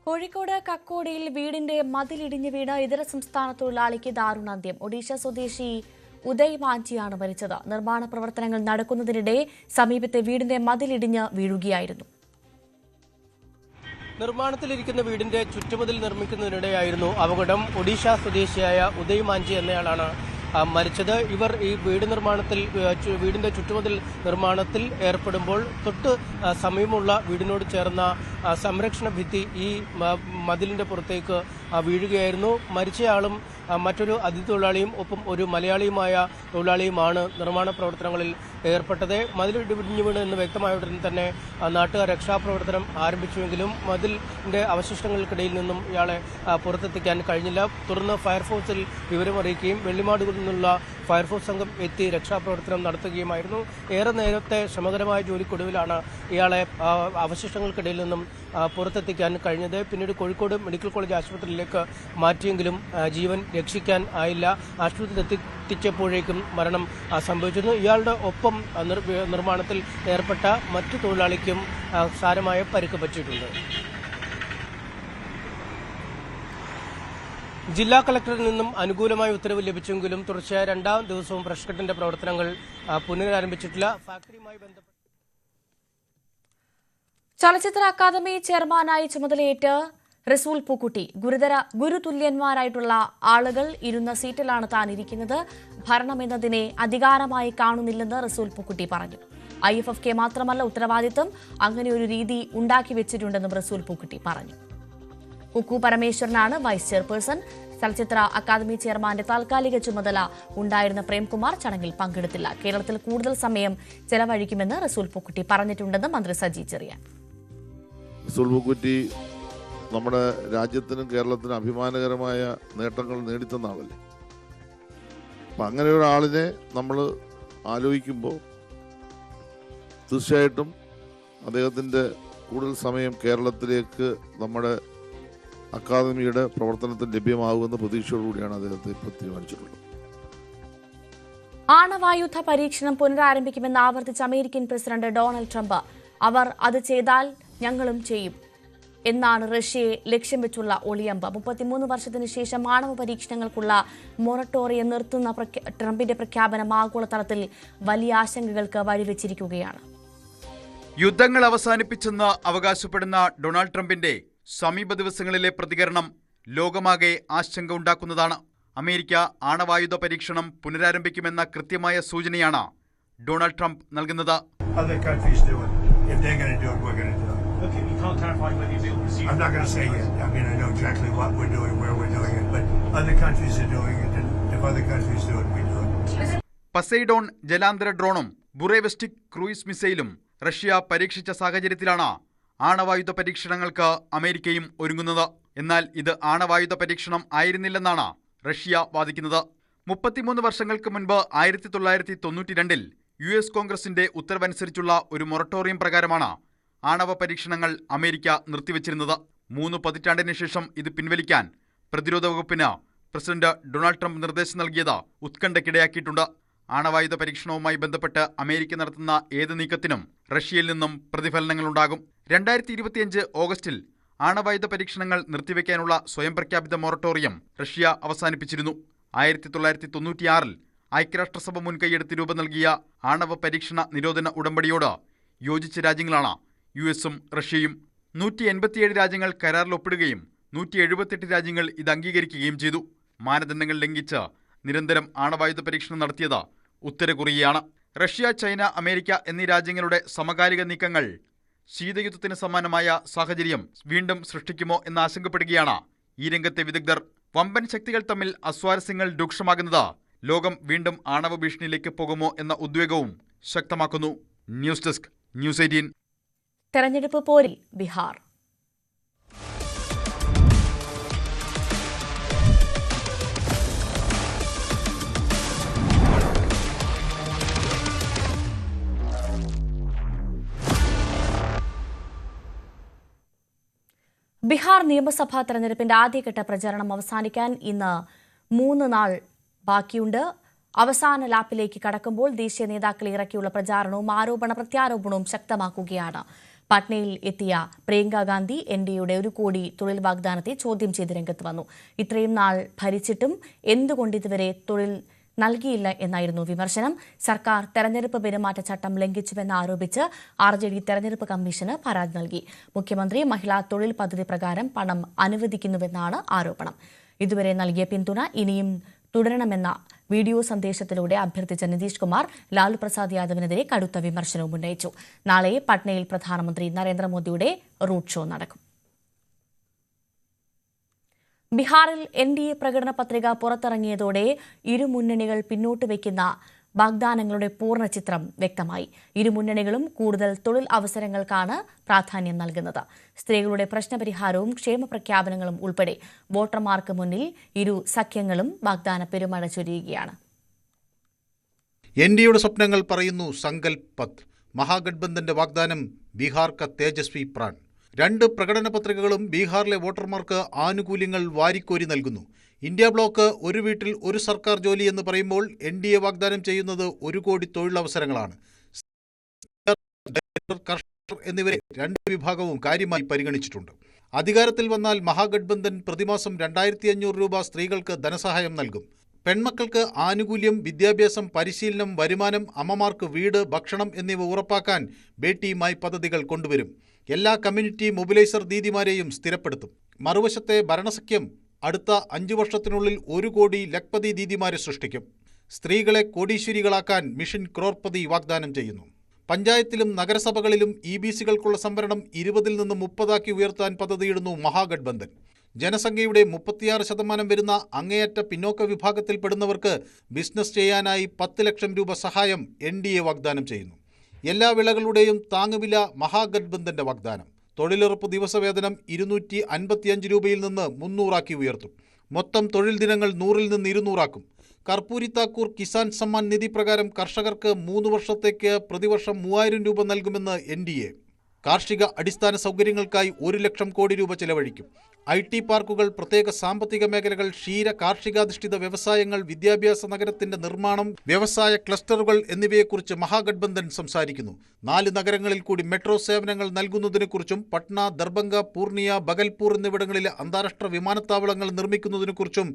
കോഴിക്കോട് കക്കോടിയിൽ വീടിന്റെ മതിലിടിഞ്ഞ് വീണ് ഇതര സംസ്ഥാന തൊഴിലാളിക്ക് ദാരുണാന്ത്യം. ഒഡീഷ സ്വദേശി ഉദയ് മാഞ്ചിയാണ് മരിച്ചത്. നിർമ്മാണ പ്രവർത്തനങ്ങൾ നടക്കുന്നതിനിടെ സമീപത്തെ വീടിന്റെ മതിലിടിഞ്ഞ് വീഴുകയായിരുന്നു. നിർമ്മാണത്തിലിരിക്കുന്ന വീടിന്റെ ചുറ്റുമതിൽ നിർമ്മിക്കുന്നതിനിടെയായിരുന്നു അപകടം. ഒഡീഷ സ്വദേശിയായ ഉദയ് മാഞ്ചി എന്നയാളാണ് മരിച്ചത്. ഇവർ ഈ വീടിന്റെ ചുറ്റുമതിൽ നിർമ്മാണത്തിൽ ഏർപ്പെടുമ്പോൾ തൊട്ട് സമീപമുള്ള വീടിനോട് ചേർന്ന സംരക്ഷണ ഭിത്തി ഈ മതിലിന്റെ പുറത്തേക്ക് വീഴുകയായിരുന്നു. മരിച്ചയാളും മറ്റൊരു അതിഥി തൊഴിലാളിയും ഒപ്പം ഒരു മലയാളിയുമായ തൊഴിലാളിയുമാണ് നിർമ്മാണ പ്രവർത്തനങ്ങളിൽ ഏർപ്പെട്ടത്. മതിലിടിഞ്ഞു വീണ് എന്ന് വ്യക്തമായ ഉടൻ തന്നെ നാട്ടുകാർ രക്ഷാപ്രവർത്തനം ആരംഭിച്ചുവെങ്കിലും മതിലിന്റെ അവശിഷ്ടങ്ങൾക്കിടയിൽ നിന്നും ഇയാളെ പുറത്തെത്തിക്കാൻ കഴിഞ്ഞില്ല. തുടർന്ന് ഫയർഫോഴ്സിൽ വിവരമറിയിക്കുകയും വെള്ളിമാടുകളിൽ നിന്നുള്ള ഫയർഫോഴ്സ് സംഘം എത്തി രക്ഷാപ്രവർത്തനം നടത്തുകയുമായിരുന്നു. ഏറെ നേരത്തെ ശ്രമകരമായ ജോലിക്കൊടുവിലാണ് ഇയാളെ അവശിഷ്ടങ്ങൾക്കിടയിൽ നിന്നും പുറത്തെത്തിക്കാൻ കഴിഞ്ഞത്. പിന്നീട് കോഴിക്കോട് മെഡിക്കൽ കോളേജ് ആശുപത്രിയിലേക്ക് മാറ്റിയെങ്കിലും ജീവൻ രക്ഷിക്കാൻ ആയില്ല. ആശുപത്രിയിൽ എത്തിച്ചപ്പോഴേക്കും മരണം സംഭവിച്ചിരുന്നു. ഇയാളുടെ ഒപ്പം നിർമ്മാണത്തിൽ ഏർപ്പെട്ട മറ്റു തൊഴിലാളിക്കും സാരമായ പരിക്ക് പറ്റിയിട്ടുണ്ട്. ജില്ലാ കളക്ടറിൽ നിന്നും അനുകൂലമായ ഉത്തരവ് ലഭിച്ചെങ്കിലും തുടർച്ചയായ 2ാം ദിവസവും പ്രഷ് കട്ടിന്റെ പ്രവർത്തനങ്ങൾ പുനരാരംഭിച്ചിട്ടില്ല. ഫാക്ടറിയുമായി ബന്ധപ്പെട്ട് ചലച്ചിത്ര അക്കാദമി ചെയർമാനായി ചുമതലയേറ്റ് റസൂൽ പൂക്കുട്ടി. ഗുരുതുല്യന്മാരായിട്ടുള്ള ആളുകൾ ഇരുന്ന സീറ്റിലാണ് താൻ ഇരിക്കുന്നത്. ഭരണമെന്നതിനെ അധികാരമായി കാണുന്നില്ലെന്ന് റസൂൽ പൂക്കുട്ടി പറഞ്ഞു. IFFK മാത്രമല്ല ഉത്തരവാദിത്തം, അങ്ങനെ ഒരു രീതി ഉണ്ടാക്കി വെച്ചിട്ടുണ്ടെന്നും റസൂൽ പൂക്കുട്ടി പറഞ്ഞു. കുക്കു പരമേശ്വരനാണ് വൈസ് ചെയർപേഴ്സൺ. ചലച്ചിത്ര അക്കാദമി ചെയർമാന്റെ താൽക്കാലിക ചുമതല ഉണ്ടായിരുന്ന പ്രേംകുമാർ ചടങ്ങിൽ പങ്കെടുത്തില്ല. കേരളത്തിൽ കൂടുതൽ സമയം ചെലവഴിക്കുമെന്ന് റസൂൽ പൂക്കുട്ടി പറഞ്ഞിട്ടുണ്ടെന്ന് മന്ത്രി സജി ചെറിയാൻ. റസൂൽ പൂക്കുട്ടി നമ്മുടെ രാജ്യത്തിനും കേരളത്തിനും അഭിമാനകരമായ നേട്ടങ്ങൾ നേടിത്തന്ന ആളല്ലേ. അപ്പം അങ്ങനെ ഒരാളിനെ നമ്മൾ ആലോചിക്കുമ്പോൾ തീർച്ചയായിട്ടും അദ്ദേഹത്തിൻ്റെ കൂടുതൽ സമയം കേരളത്തിലേക്ക് നമ്മുടെ അക്കാദമിയുടെ പ്രവർത്തനത്തിന് ലഭ്യമാകുമെന്ന പ്രതീക്ഷയോടുകൂടിയാണ് അദ്ദേഹത്തെ ഇപ്പോൾ തീരുമാനിച്ചിട്ടുള്ളത്. ആണവായുധ പരീക്ഷണം പുനരാരംഭിക്കുമെന്ന് ആവർത്തിച്ച അമേരിക്കൻ പ്രസിഡന്റ് ഡൊണാൾഡ് ട്രംപ്. അവർ അത് ചെയ്താൽ ഞങ്ങളും ചെയ്യും എന്നാണ് റഷ്യയെ ലക്ഷ്യം വെച്ചുള്ള ഒളിയമ്പ്. 33 വർഷത്തിന് ശേഷം ആണവ പരീക്ഷണങ്ങൾക്കുള്ള മൊറട്ടോറിയം നിർത്തുന്ന ട്രംപിന്റെ പ്രഖ്യാപനം ആഗോളതലത്തിൽ വലിയ ആശങ്കകൾക്ക് വഴിവെച്ചിരിക്കുകയാണ്. യുദ്ധങ്ങൾ അവസാനിപ്പിച്ചെന്ന് അവകാശപ്പെടുന്ന ഡൊണാൾഡ് ട്രംപിന്റെ സമീപ ദിവസങ്ങളിലെ പ്രതികരണം ലോകമാകെ ആശങ്ക ഉണ്ടാക്കുന്നതാണ്. അമേരിക്ക ആണവായുധ പരീക്ഷണം പുനരാരംഭിക്കുമെന്ന കൃത്യമായ സൂചനയാണ് ഡൊണാൾഡ് ട്രംപ് നൽകുന്നത്. Okay, you can't clarify whether you'll resume. I'm not going to say yet. I mean, I know exactly what we're doing, where we're doing it, but other countries are doing it, and if other countries do it, we do it. Poseidon ജലാന്തര ഡ്രോണും ബുറേവെസ്റ്റിക് ക്രൂയിസ് മിസൈലും റഷ്യ പരീക്ഷിച്ച സാഹചര്യത്തിലാണ് ആണവായുധ പരീക്ഷണങ്ങൾക്ക് അമേരിക്കയും ഒരുങ്ങുന്നത്. എന്നാൽ ഇത് ആണവായുധ പരീക്ഷണം ആയിരുന്നില്ലെന്നാണ് റഷ്യ വാദിക്കുന്നത്. 33 വർഷങ്ങൾക്ക് മുൻപ് 1992 US കോൺഗ്രസിന്റെ ഉത്തരവനുസരിച്ചുള്ള ഒരു മൊറട്ടോറിയം പ്രകാരമാണ് ആണവ പരീക്ഷണങ്ങൾ അമേരിക്ക നിർത്തിവച്ചിരുന്നത്. 3 പതിറ്റാണ്ടിന് ശേഷം ഇത് പിൻവലിക്കാൻ പ്രതിരോധ വകുപ്പിന് പ്രസിഡന്റ് ഡൊണാൾഡ് ട്രംപ് നിർദ്ദേശം നൽകിയത് ഉത്കണ്ഠയ്ക്കിടയാക്കിയിട്ടുണ്ട്. ആണവായുധ പരീക്ഷണവുമായി ബന്ധപ്പെട്ട് അമേരിക്ക നടത്തുന്ന ഏത് നീക്കത്തിനും റഷ്യയിൽ നിന്നും പ്രതിഫലനങ്ങളുണ്ടാകും. 2025 ഓഗസ്റ്റിൽ ആണവായുധ പരീക്ഷണങ്ങൾ നിർത്തിവെക്കാനുള്ള സ്വയം പ്രഖ്യാപിത മൊറട്ടോറിയം റഷ്യ അവസാനിപ്പിച്ചിരുന്നു. 1996 ഐക്യരാഷ്ട്രസഭ മുൻകൈയെടുത്ത് രൂപം നൽകിയ ആണവ പരീക്ഷണ നിരോധന ഉടമ്പടിയോട് യോജിച്ച രാജ്യങ്ങളാണ് യുഎസും റഷ്യയും. 187 രാജ്യങ്ങൾ കരാറിൽ ഒപ്പിടുകയും 178 രാജ്യങ്ങൾ ഇത് അംഗീകരിക്കുകയും ചെയ്തു. മാനദണ്ഡങ്ങൾ ലംഘിച്ച് നിരന്തരം ആണവായുധ പരീക്ഷണം നടത്തിയത് ഉത്തര കൊറിയയാണ്. റഷ്യ, ചൈന, അമേരിക്ക എന്നീ രാജ്യങ്ങളുടെ സമകാലിക നീക്കങ്ങൾ ശീതയുദ്ധത്തിന് സമാനമായ സാഹചര്യം വീണ്ടും സൃഷ്ടിക്കുമോ എന്ന് ആശങ്കപ്പെടുകയാണ് ഈ രംഗത്തെ വിദഗ്ധർ. വമ്പൻ ശക്തികൾ തമ്മിൽ അസ്വാരസ്യങ്ങൾ രൂക്ഷമാകുന്നത് ലോകം വീണ്ടും ആണവ ഭീഷണിയിലേക്ക് പോകുമോ എന്ന ഉദ്വേഗവും ശക്തമാക്കുന്നു. News desk, news 18. തെരഞ്ഞെടുപ്പ് പോരിൽ ബീഹാർ. ബീഹാർ നിയമസഭാ തെരഞ്ഞെടുപ്പിന്റെ ആദ്യഘട്ട പ്രചാരണം അവസാനിക്കാൻ ഇന്ന് 3 നാൾ ബാക്കിയുണ്ട്. അവസാന ലാപ്പിലേക്ക് കടക്കുമ്പോൾ ദേശീയ നേതാക്കളെ ഇറക്കിയുള്ള പ്രചാരണവും ആരോപണ പ്രത്യാരോപണവും ശക്തമാക്കുകയാണ്. പട്നയിൽ എത്തിയ പ്രിയങ്ക ഗാന്ധി എൻഡിഎയുടെ 1 കോടി തൊഴിൽ വാഗ്ദാനത്തെ ചോദ്യം ചെയ്ത് രംഗത്ത് വന്നു. ഇത്രയും നാൾ ഭരിച്ചിട്ടും എന്തുകൊണ്ട് ഇതുവരെ തൊഴിൽ നൽകിയില്ല എന്നായിരുന്നു വിമർശനം. സർക്കാർ തെരഞ്ഞെടുപ്പ് പെരുമാറ്റച്ചട്ടം ലംഘിച്ചുവെന്ന് ആരോപിച്ച് RJD തെരഞ്ഞെടുപ്പ് കമ്മീഷന് പരാതി നൽകി. മുഖ്യമന്ത്രി മഹിളാ തൊഴിൽ പദ്ധതി പ്രകാരം പണം അനുവദിക്കുന്നുവെന്നാണ് ആരോപണം. ഇതുവരെ നൽകിയ പിന്തുണ ഇനിയും തുടരണമെന്ന വീഡിയോ സന്ദേശത്തിലൂടെ അഭ്യർത്ഥിച്ച നിതീഷ് കുമാർ ലാലു പ്രസാദ് യാദവിനെതിരെ കടുത്ത വിമർശനവും ഉന്നയിച്ചു. നാളെ പട്നയിൽ പ്രധാനമന്ത്രി നരേന്ദ്രമോദിയുടെ റോഡ് ഷോ നടക്കും. ബീഹാറിൽ NDA പ്രകടന പത്രിക പുറത്തിറങ്ങിയതോടെ ഇരുമുന്നണികൾ പിന്നോട്ട് വയ്ക്കുന്ന വാഗ്ദാനങ്ങളുടെ പൂർണ്ണ ചിത്രം വ്യക്തമായി. ഇരുമുന്നണികളും കൂടുതൽ തൊഴിൽ അവസരങ്ങൾക്കാണ് പ്രാധാന്യം നൽകുന്നത്. സ്ത്രീകളുടെ പ്രശ്നപരിഹാരവും ക്ഷേമ പ്രഖ്യാപനങ്ങളും ഉൾപ്പെടെ വോട്ടർമാർക്ക് മുന്നിൽ ഇരു സഖ്യങ്ങളും വാഗ്ദാന പെരുമഴ ചൊരിയുകയാണ്. NDAയുടെ സ്വപ്നങ്ങൾ പറയുന്നു സങ്കൽപ് പത്ത്. മഹാഗഡ്ബന്ധന്റെ വാഗ്ദാനം ബീഹാർ ക തേജസ്വി പ്രാൺ. 2 പ്രകടന പത്രികകളും ബീഹാറിലെ വോട്ടർമാർക്ക് ആനുകൂല്യങ്ങൾ വാരിക്കോരി നൽകുന്നു. ഇന്ത്യ ബ്ലോക്ക് ഒരു വീട്ടിൽ ഒരു സർക്കാർ ജോലി എന്ന് പറയുമ്പോൾ NDA വാഗ്ദാനം ചെയ്യുന്നത് 1 കോടി തൊഴിലവസരങ്ങളാണ്. കർഷകർ എന്നിവരെ 2 വിഭാഗവും കാര്യമായി പരിഗണിച്ചിട്ടുണ്ട്. അധികാരത്തിൽ വന്നാൽ മഹാഗഡ്ബന്ധൻ പ്രതിമാസം 2500 രൂപ സ്ത്രീകൾക്ക് ധനസഹായം നൽകും. പെൺമക്കൾക്ക് ആനുകൂല്യം, വിദ്യാഭ്യാസം, പരിശീലനം, വരുമാനം, അമ്മമാർക്ക് വീട്, ഭക്ഷണം എന്നിവ ഉറപ്പാക്കാൻ ബേട്ടി മായ് പദ്ധതികൾ കൊണ്ടുവരും. എല്ലാ കമ്മ്യൂണിറ്റി മൊബിലൈസർ ദീദിമാരെയും സ്ഥിരപ്പെടുത്തും. മറുവശത്തെ ഭരണസഖ്യം അടുത്ത 5 വർഷത്തിനുള്ളിൽ 1 കോടി ലഖ്പതി ദീദിമാരെ സൃഷ്ടിക്കും. സ്ത്രീകളെ കോടീശ്വരികളാക്കാൻ മിഷൻ ക്രോർപതി വാഗ്ദാനം ചെയ്യുന്നു. പഞ്ചായത്തിലും നഗരസഭകളിലും EBCകൾക്കുള്ള സംവരണം 20 നിന്ന് 30 ഉയർത്താൻ പദ്ധതിയിടുന്നു മഹാഗഡ്ബന്ധൻ. ജനസംഖ്യയുടെ 36% വരുന്ന അങ്ങേയറ്റ പിന്നോക്ക വിഭാഗത്തിൽപ്പെടുന്നവർക്ക് ബിസിനസ് ചെയ്യാനായി 10 ലക്ഷം രൂപ സഹായം NDA വാഗ്ദാനം ചെയ്യുന്നു. എല്ലാ വിളകളുടെയും താങ്ങുവില മഹാഗഡ്ബന്ധന്റെ വാഗ്ദാനം. തൊഴിലുറപ്പ് ദിവസവേതനം 255 രൂപയിൽ നിന്ന് 300 ഉയർത്തും. മൊത്തം തൊഴിൽ ദിനങ്ങൾ 100-ൽ നിന്ന് 200 കർപ്പൂരി താക്കൂർ കിസാൻ സമ്മാൻ നിധി പ്രകാരം കർഷകർക്ക് 3 വർഷത്തേക്ക് പ്രതിവർഷം 3000 രൂപ നൽകുമെന്ന് NDA. കാർഷിക അടിസ്ഥാന സൗകര്യങ്ങൾക്കായി 1 ലക്ഷം കോടി രൂപ ചെലവഴിക്കും. IT പാർക്കുകൾ, പ്രത്യേക സാമ്പത്തിക മേഖലകൾ, ക്ഷീര കാർഷികാധിഷ്ഠിത വ്യവസായങ്ങൾ, വിദ്യാഭ്യാസ നഗരത്തിന്റെ നിർമ്മാണം, വ്യവസായ ക്ലസ്റ്ററുകൾ എന്നിവയെക്കുറിച്ച് മഹാഗഡ്ബന്ധൻ സംസാരിക്കുന്നു. 4 നഗരങ്ങളിൽ കൂടി മെട്രോ സേവനങ്ങൾ നൽകുന്നതിനെക്കുറിച്ചും പട്ന, ദർഭംഗ, പൂർണിയ, ബഗൽപൂർ എന്നിവിടങ്ങളിലെ അന്താരാഷ്ട്ര വിമാനത്താവളങ്ങൾ നിർമ്മിക്കുന്നതിനെക്കുറിച്ചും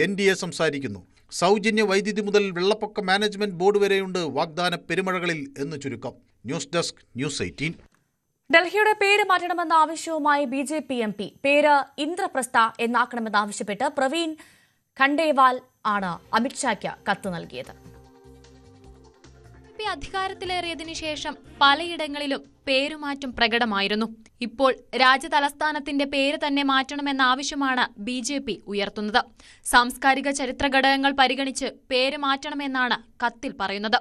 NDA സംസാരിക്കുന്നു. സൗജന്യ വൈദ്യുതി മുതൽ വെള്ളപ്പൊക്ക മാനേജ്മെന്റ് ബോർഡ് വരെയുണ്ട് വാഗ്ദാന പെരുമഴകളിൽ എന്ന് ചുരുക്കം. News desk, news 18. ഡൽഹിയുടെ പേര് മാറ്റണമെന്ന ആവശ്യവുമായി BJP MP പേര് ഇന്ദ്രപ്രസ്ഥ എന്നാക്കണമെന്നാവശ്യപ്പെട്ട് പ്രവീൺ ഖണ്ഡേവാൽ ആണ് അമിത്ഷായ്ക്ക് കത്ത് നൽകിയത്. അധികാരത്തിലേറിയതിനു ശേഷം പലയിടങ്ങളിലും പേരുമാറ്റം പ്രകടമായിരുന്നു. ഇപ്പോൾ രാജ്യതലസ്ഥാനത്തിന്റെ പേര് തന്നെ മാറ്റണമെന്ന ആവശ്യമാണ് BJP ഉയർത്തുന്നത്. സാംസ്കാരിക ചരിത്ര ഘടകങ്ങൾ പരിഗണിച്ച് പേര് മാറ്റണമെന്നാണ് കത്തിൽ പറയുന്നത്.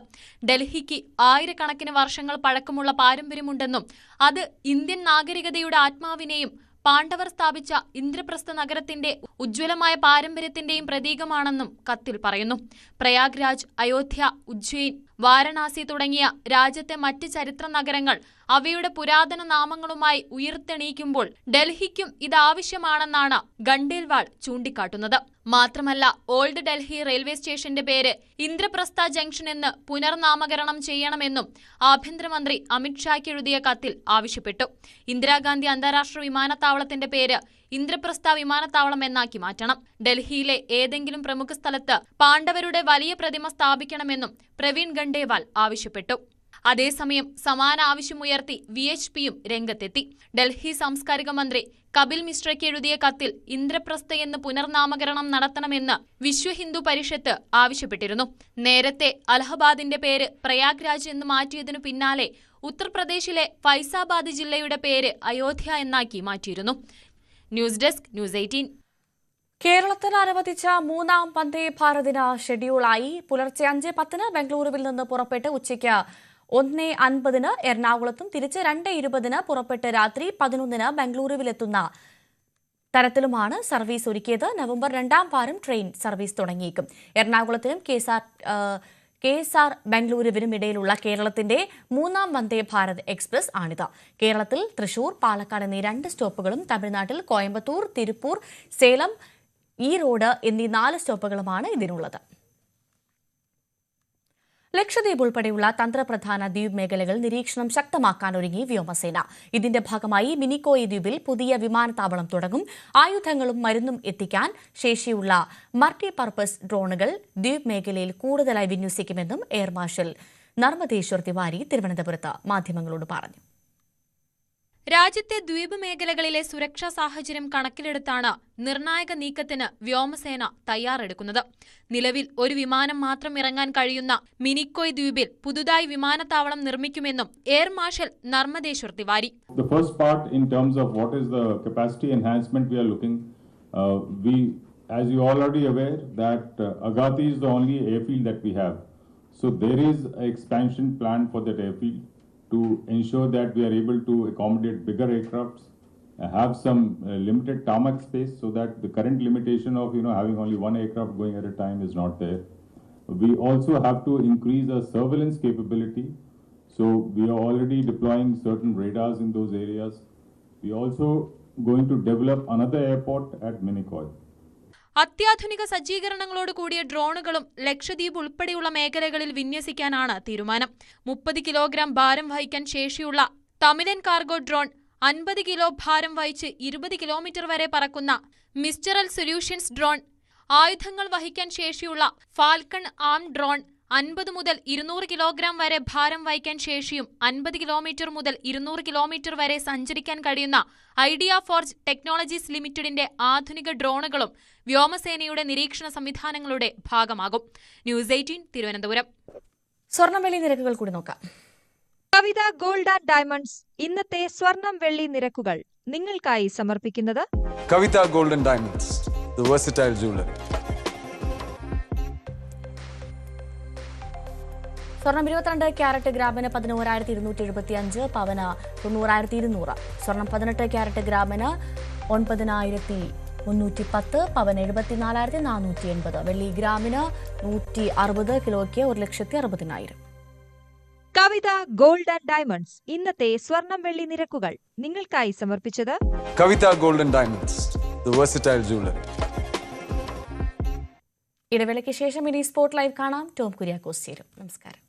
ഡൽഹിക്ക് ആയിരക്കണക്കിന് വർഷങ്ങൾ പഴക്കമുള്ള പാരമ്പര്യമുണ്ടെന്നും അത് ഇന്ത്യൻ നാഗരികതയുടെ ആത്മാവിനെയും പാണ്ഡവർ സ്ഥാപിച്ച ഇന്ദ്രപ്രസ്ഥ നഗരത്തിന്റെ ഉജ്ജ്വലമായ പാരമ്പര്യത്തിന്റെയും പ്രതീകമാണെന്നും കത്തിൽ പറയുന്നു. പ്രയാഗ്രാജ്, അയോധ്യ, ഉജ്ജയിൻ, വാരണാസി തുടങ്ങിയ രാജ്യത്തെ മറ്റ് ചരിത്ര നഗരങ്ങൾ അവയുടെ പുരാതന നാമങ്ങളുമായി ഉയർത്തെണീക്കുമ്പോൾ ഡൽഹിക്കും ഇതാവശ്യമാണെന്നാണ് ഖണ്ഡേൽവാൾ ചൂണ്ടിക്കാട്ടുന്നത്. മാത്രമല്ല, ഓൾഡ് ഡൽഹി റെയിൽവേ സ്റ്റേഷന്റെ പേര് ഇന്ദ്രപ്രസ്ഥ ജംഗ്ഷൻ എന്ന് പുനർനാമകരണം ചെയ്യണമെന്നും ആഭ്യന്തരമന്ത്രി അമിത്ഷായ്ക്ക് എഴുതിയ കത്തിൽ ആവശ്യപ്പെട്ടു. ഇന്ദിരാഗാന്ധി അന്താരാഷ്ട്ര വിമാനത്താവളത്തിന്റെ പേര് ഇന്ദ്രപ്രസ്ഥ വിമാനത്താവളം എന്നാക്കി മാറ്റണം. ഡൽഹിയിലെ ഏതെങ്കിലും പ്രമുഖ സ്ഥലത്ത് പാണ്ഡവരുടെ വലിയ പ്രതിമ സ്ഥാപിക്കണമെന്നും പ്രവീൺ ഖണ്ഡേവാൾ ആവശ്യപ്പെട്ടു. അതേസമയം സമാന ആവശ്യമുയർത്തി VHPയും രംഗത്തെത്തി. ഡൽഹി സാംസ്കാരിക മന്ത്രി കപിൽ മിശ്രയ്ക്ക് എഴുതിയ കത്തിൽ ഇന്ദ്രപ്രസ്ഥയെന്ന് പുനർനാമകരണം നടത്തണമെന്ന് വിശ്വ ഹിന്ദു പരിഷത്ത് ആവശ്യപ്പെട്ടിരുന്നു. നേരത്തെ അലഹബാദിന്റെ പേര് പ്രയാഗ്രാജ് എന്ന് മാറ്റിയതിനു പിന്നാലെ ഉത്തർപ്രദേശിലെ ഫൈസാബാദ് ജില്ലയുടെ പേര് അയോധ്യ എന്നാക്കി മാറ്റിയിരുന്നു. News desk, news 18. കേരളത്തിൽ അനുവദിച്ച മൂന്നാം വന്ദേ ഭാരതിന് ഷെഡ്യൂളായി. പുലർച്ചെ 5:10 ബംഗളൂരുവിൽ നിന്ന് പുറപ്പെട്ട് ഉച്ചയ്ക്ക് 1:50 എറണാകുളത്തും തിരിച്ച് 2:20 പുറപ്പെട്ട് രാത്രി 11 ബംഗളൂരുവിലെത്തുന്ന തരത്തിലുമാണ് സർവീസ് ഒരുക്കിയത്. നവംബർ 2ാം വാരം ട്രെയിൻ സർവീസ് തുടങ്ങിയേക്കും. എറണാകുളത്തിനും KSR ബംഗളൂരുവിനും ഇടയിലുള്ള കേരളത്തിന്റെ മൂന്നാം വന്ദേ ഭാരത് എക്സ്പ്രസ് ആണിത്. കേരളത്തിൽ തൃശൂർ, പാലക്കാട് എന്നീ 2 സ്റ്റോപ്പുകളും തമിഴ്നാട്ടിൽ കോയമ്പത്തൂർ, തിരുപ്പൂർ, സേലം, ഈറോഡ് എന്നീ 4 സ്റ്റോപ്പുകളുമാണ് ഇതിനുള്ളത്. ലക്ഷദ്വീപ് ഉൾപ്പെടെയുള്ള തന്ത്രപ്രധാന ദ്വീപ് മേഖലകൾ നിരീക്ഷണം ശക്തമാക്കാനൊരുങ്ങി വ്യോമസേന. ഇതിന്റെ ഭാഗമായി മിനിക്കോയ് ദ്വീപിൽ പുതിയ വിമാനത്താവളം തുടങ്ങും. ആയുധങ്ങളും മരുന്നും എത്തിക്കാൻ ശേഷിയുള്ള മൾട്ടിപർപ്പസ് ഡ്രോണുകൾ ദ്വീപ് മേഖലയിൽ കൂടുതലായി വിന്യസിക്കുമെന്നും എയർ മാർഷൽ നർമ്മദേശ്വർ തിവാരി തിരുവനന്തപുരത്ത് മാധ്യമങ്ങളോട് പറഞ്ഞു. രാജ്യത്തെ ദ്വീപ് മേഖലകളിലെ സുരക്ഷാ സാഹചര്യം കണക്കിലെടുത്താണ് നിർണായക നീക്കത്തിന് വ്യോമസേന തയ്യാറെടുക്കുന്നത്. നിലവിൽ ഒരു വിമാനം മാത്രം ഇറങ്ങാൻ കഴിയുന്ന മിനിക്കോയ് ദ്വീപിൽ പുതുതായി വിമാനത്താവളം നിർമ്മിക്കുമെന്നും air marshal Narmadeshwar Tiwari. The first part in terms of what is the capacity enhancement we are looking, as you already aware that Agathi is the only airfield that we have. So there is an expansion plan for that airfield to ensure that we are able to accommodate bigger aircrafts, have some limited tarmac space so that the current limitation of having only one aircraft going at a time is not there. We also have to increase our surveillance capability. So we are already deploying certain radars in those areas. We are also going to develop another airport at Minicoy. അത്യാധുനിക സജ്ജീകരണങ്ങളോട് കൂടിയ ഡ്രോണുകളും ലക്ഷദ്വീപ് ഉൾപ്പെടെയുള്ള മേഖലകളിൽ വിന്യസിക്കാനാണ് തീരുമാനം. 30 കിലോഗ്രാം ഭാരം വഹിക്കാൻ ശേഷിയുള്ള തമിഴൻ കാർഗോ ഡ്രോൺ, 50 കിലോ ഭാരം വഹിച്ച് 20 കിലോമീറ്റർ വരെ പറക്കുന്ന മിസ്റ്ററൽ സൊല്യൂഷൻസ് ഡ്രോൺ, ആയുധങ്ങൾ വഹിക്കാൻ ശേഷിയുള്ള ഫാൽക്കൺ ആം ഡ്രോൺ, 50 മുതൽ 200 കിലോഗ്രാം വരെ ഭാരം വഹിക്കാൻ ശേഷിയും 50 കിലോമീറ്റർ മുതൽ 200 കിലോമീറ്റർ വരെ സഞ്ചരിക്കാൻ കഴിയുന്ന ഐഡിയ ഫോർജ് ടെക്നോളജീസ് ലിമിറ്റഡിന്റെ ആധുനിക ഡ്രോണുകളും വ്യോമസേനയുടെ നിരീക്ഷണ സംവിധാനങ്ങളുടെ ഭാഗമാകും. ന്യൂസ് 18 തിരുവനന്തപുരം. സ്വർണം വെള്ളി നിരക്കുകൾ കൂടി നോക്കാം. കവിത ഗോൾഡ് ആൻഡ് ഡയമണ്ട്സ് ഇന്നത്തെ സ്വർണം വെള്ളി നിരക്കുകൾ നിങ്ങൾക്കായി സമർപ്പിക്കുന്നത് Kavitha gold and diamonds, the versatile jewellery. സ്വർണം 22 ക്യാരറ്റ് ഗ്രാമിന് 11,275, പവന് 90,200. സ്വർണം 18 ക്യാരറ്റ് ഗ്രാമിന് 9,310, പവന് 74,480. വെള്ളി ഗ്രാമിന് 160, കിലോയ്ക്ക് 1,60,60,000. കവിത ഗോൾഡ് ആൻഡ് ഡയമണ്ട്സ് ഇന്നത്തെ സ്വർണം വെള്ളി നിരക്കുകൾ നിങ്ങൾക്കായി സമർപ്പിച്ചത് Kavitha gold and diamonds, the versatile jewellery. ഇടവേളയ്ക്ക് ശേഷം ഇനി സ്പോട്ട് ലൈവ് കാണാം. ടോം കുര്യാക്കോസ് ചേരും. നമസ്കാരം.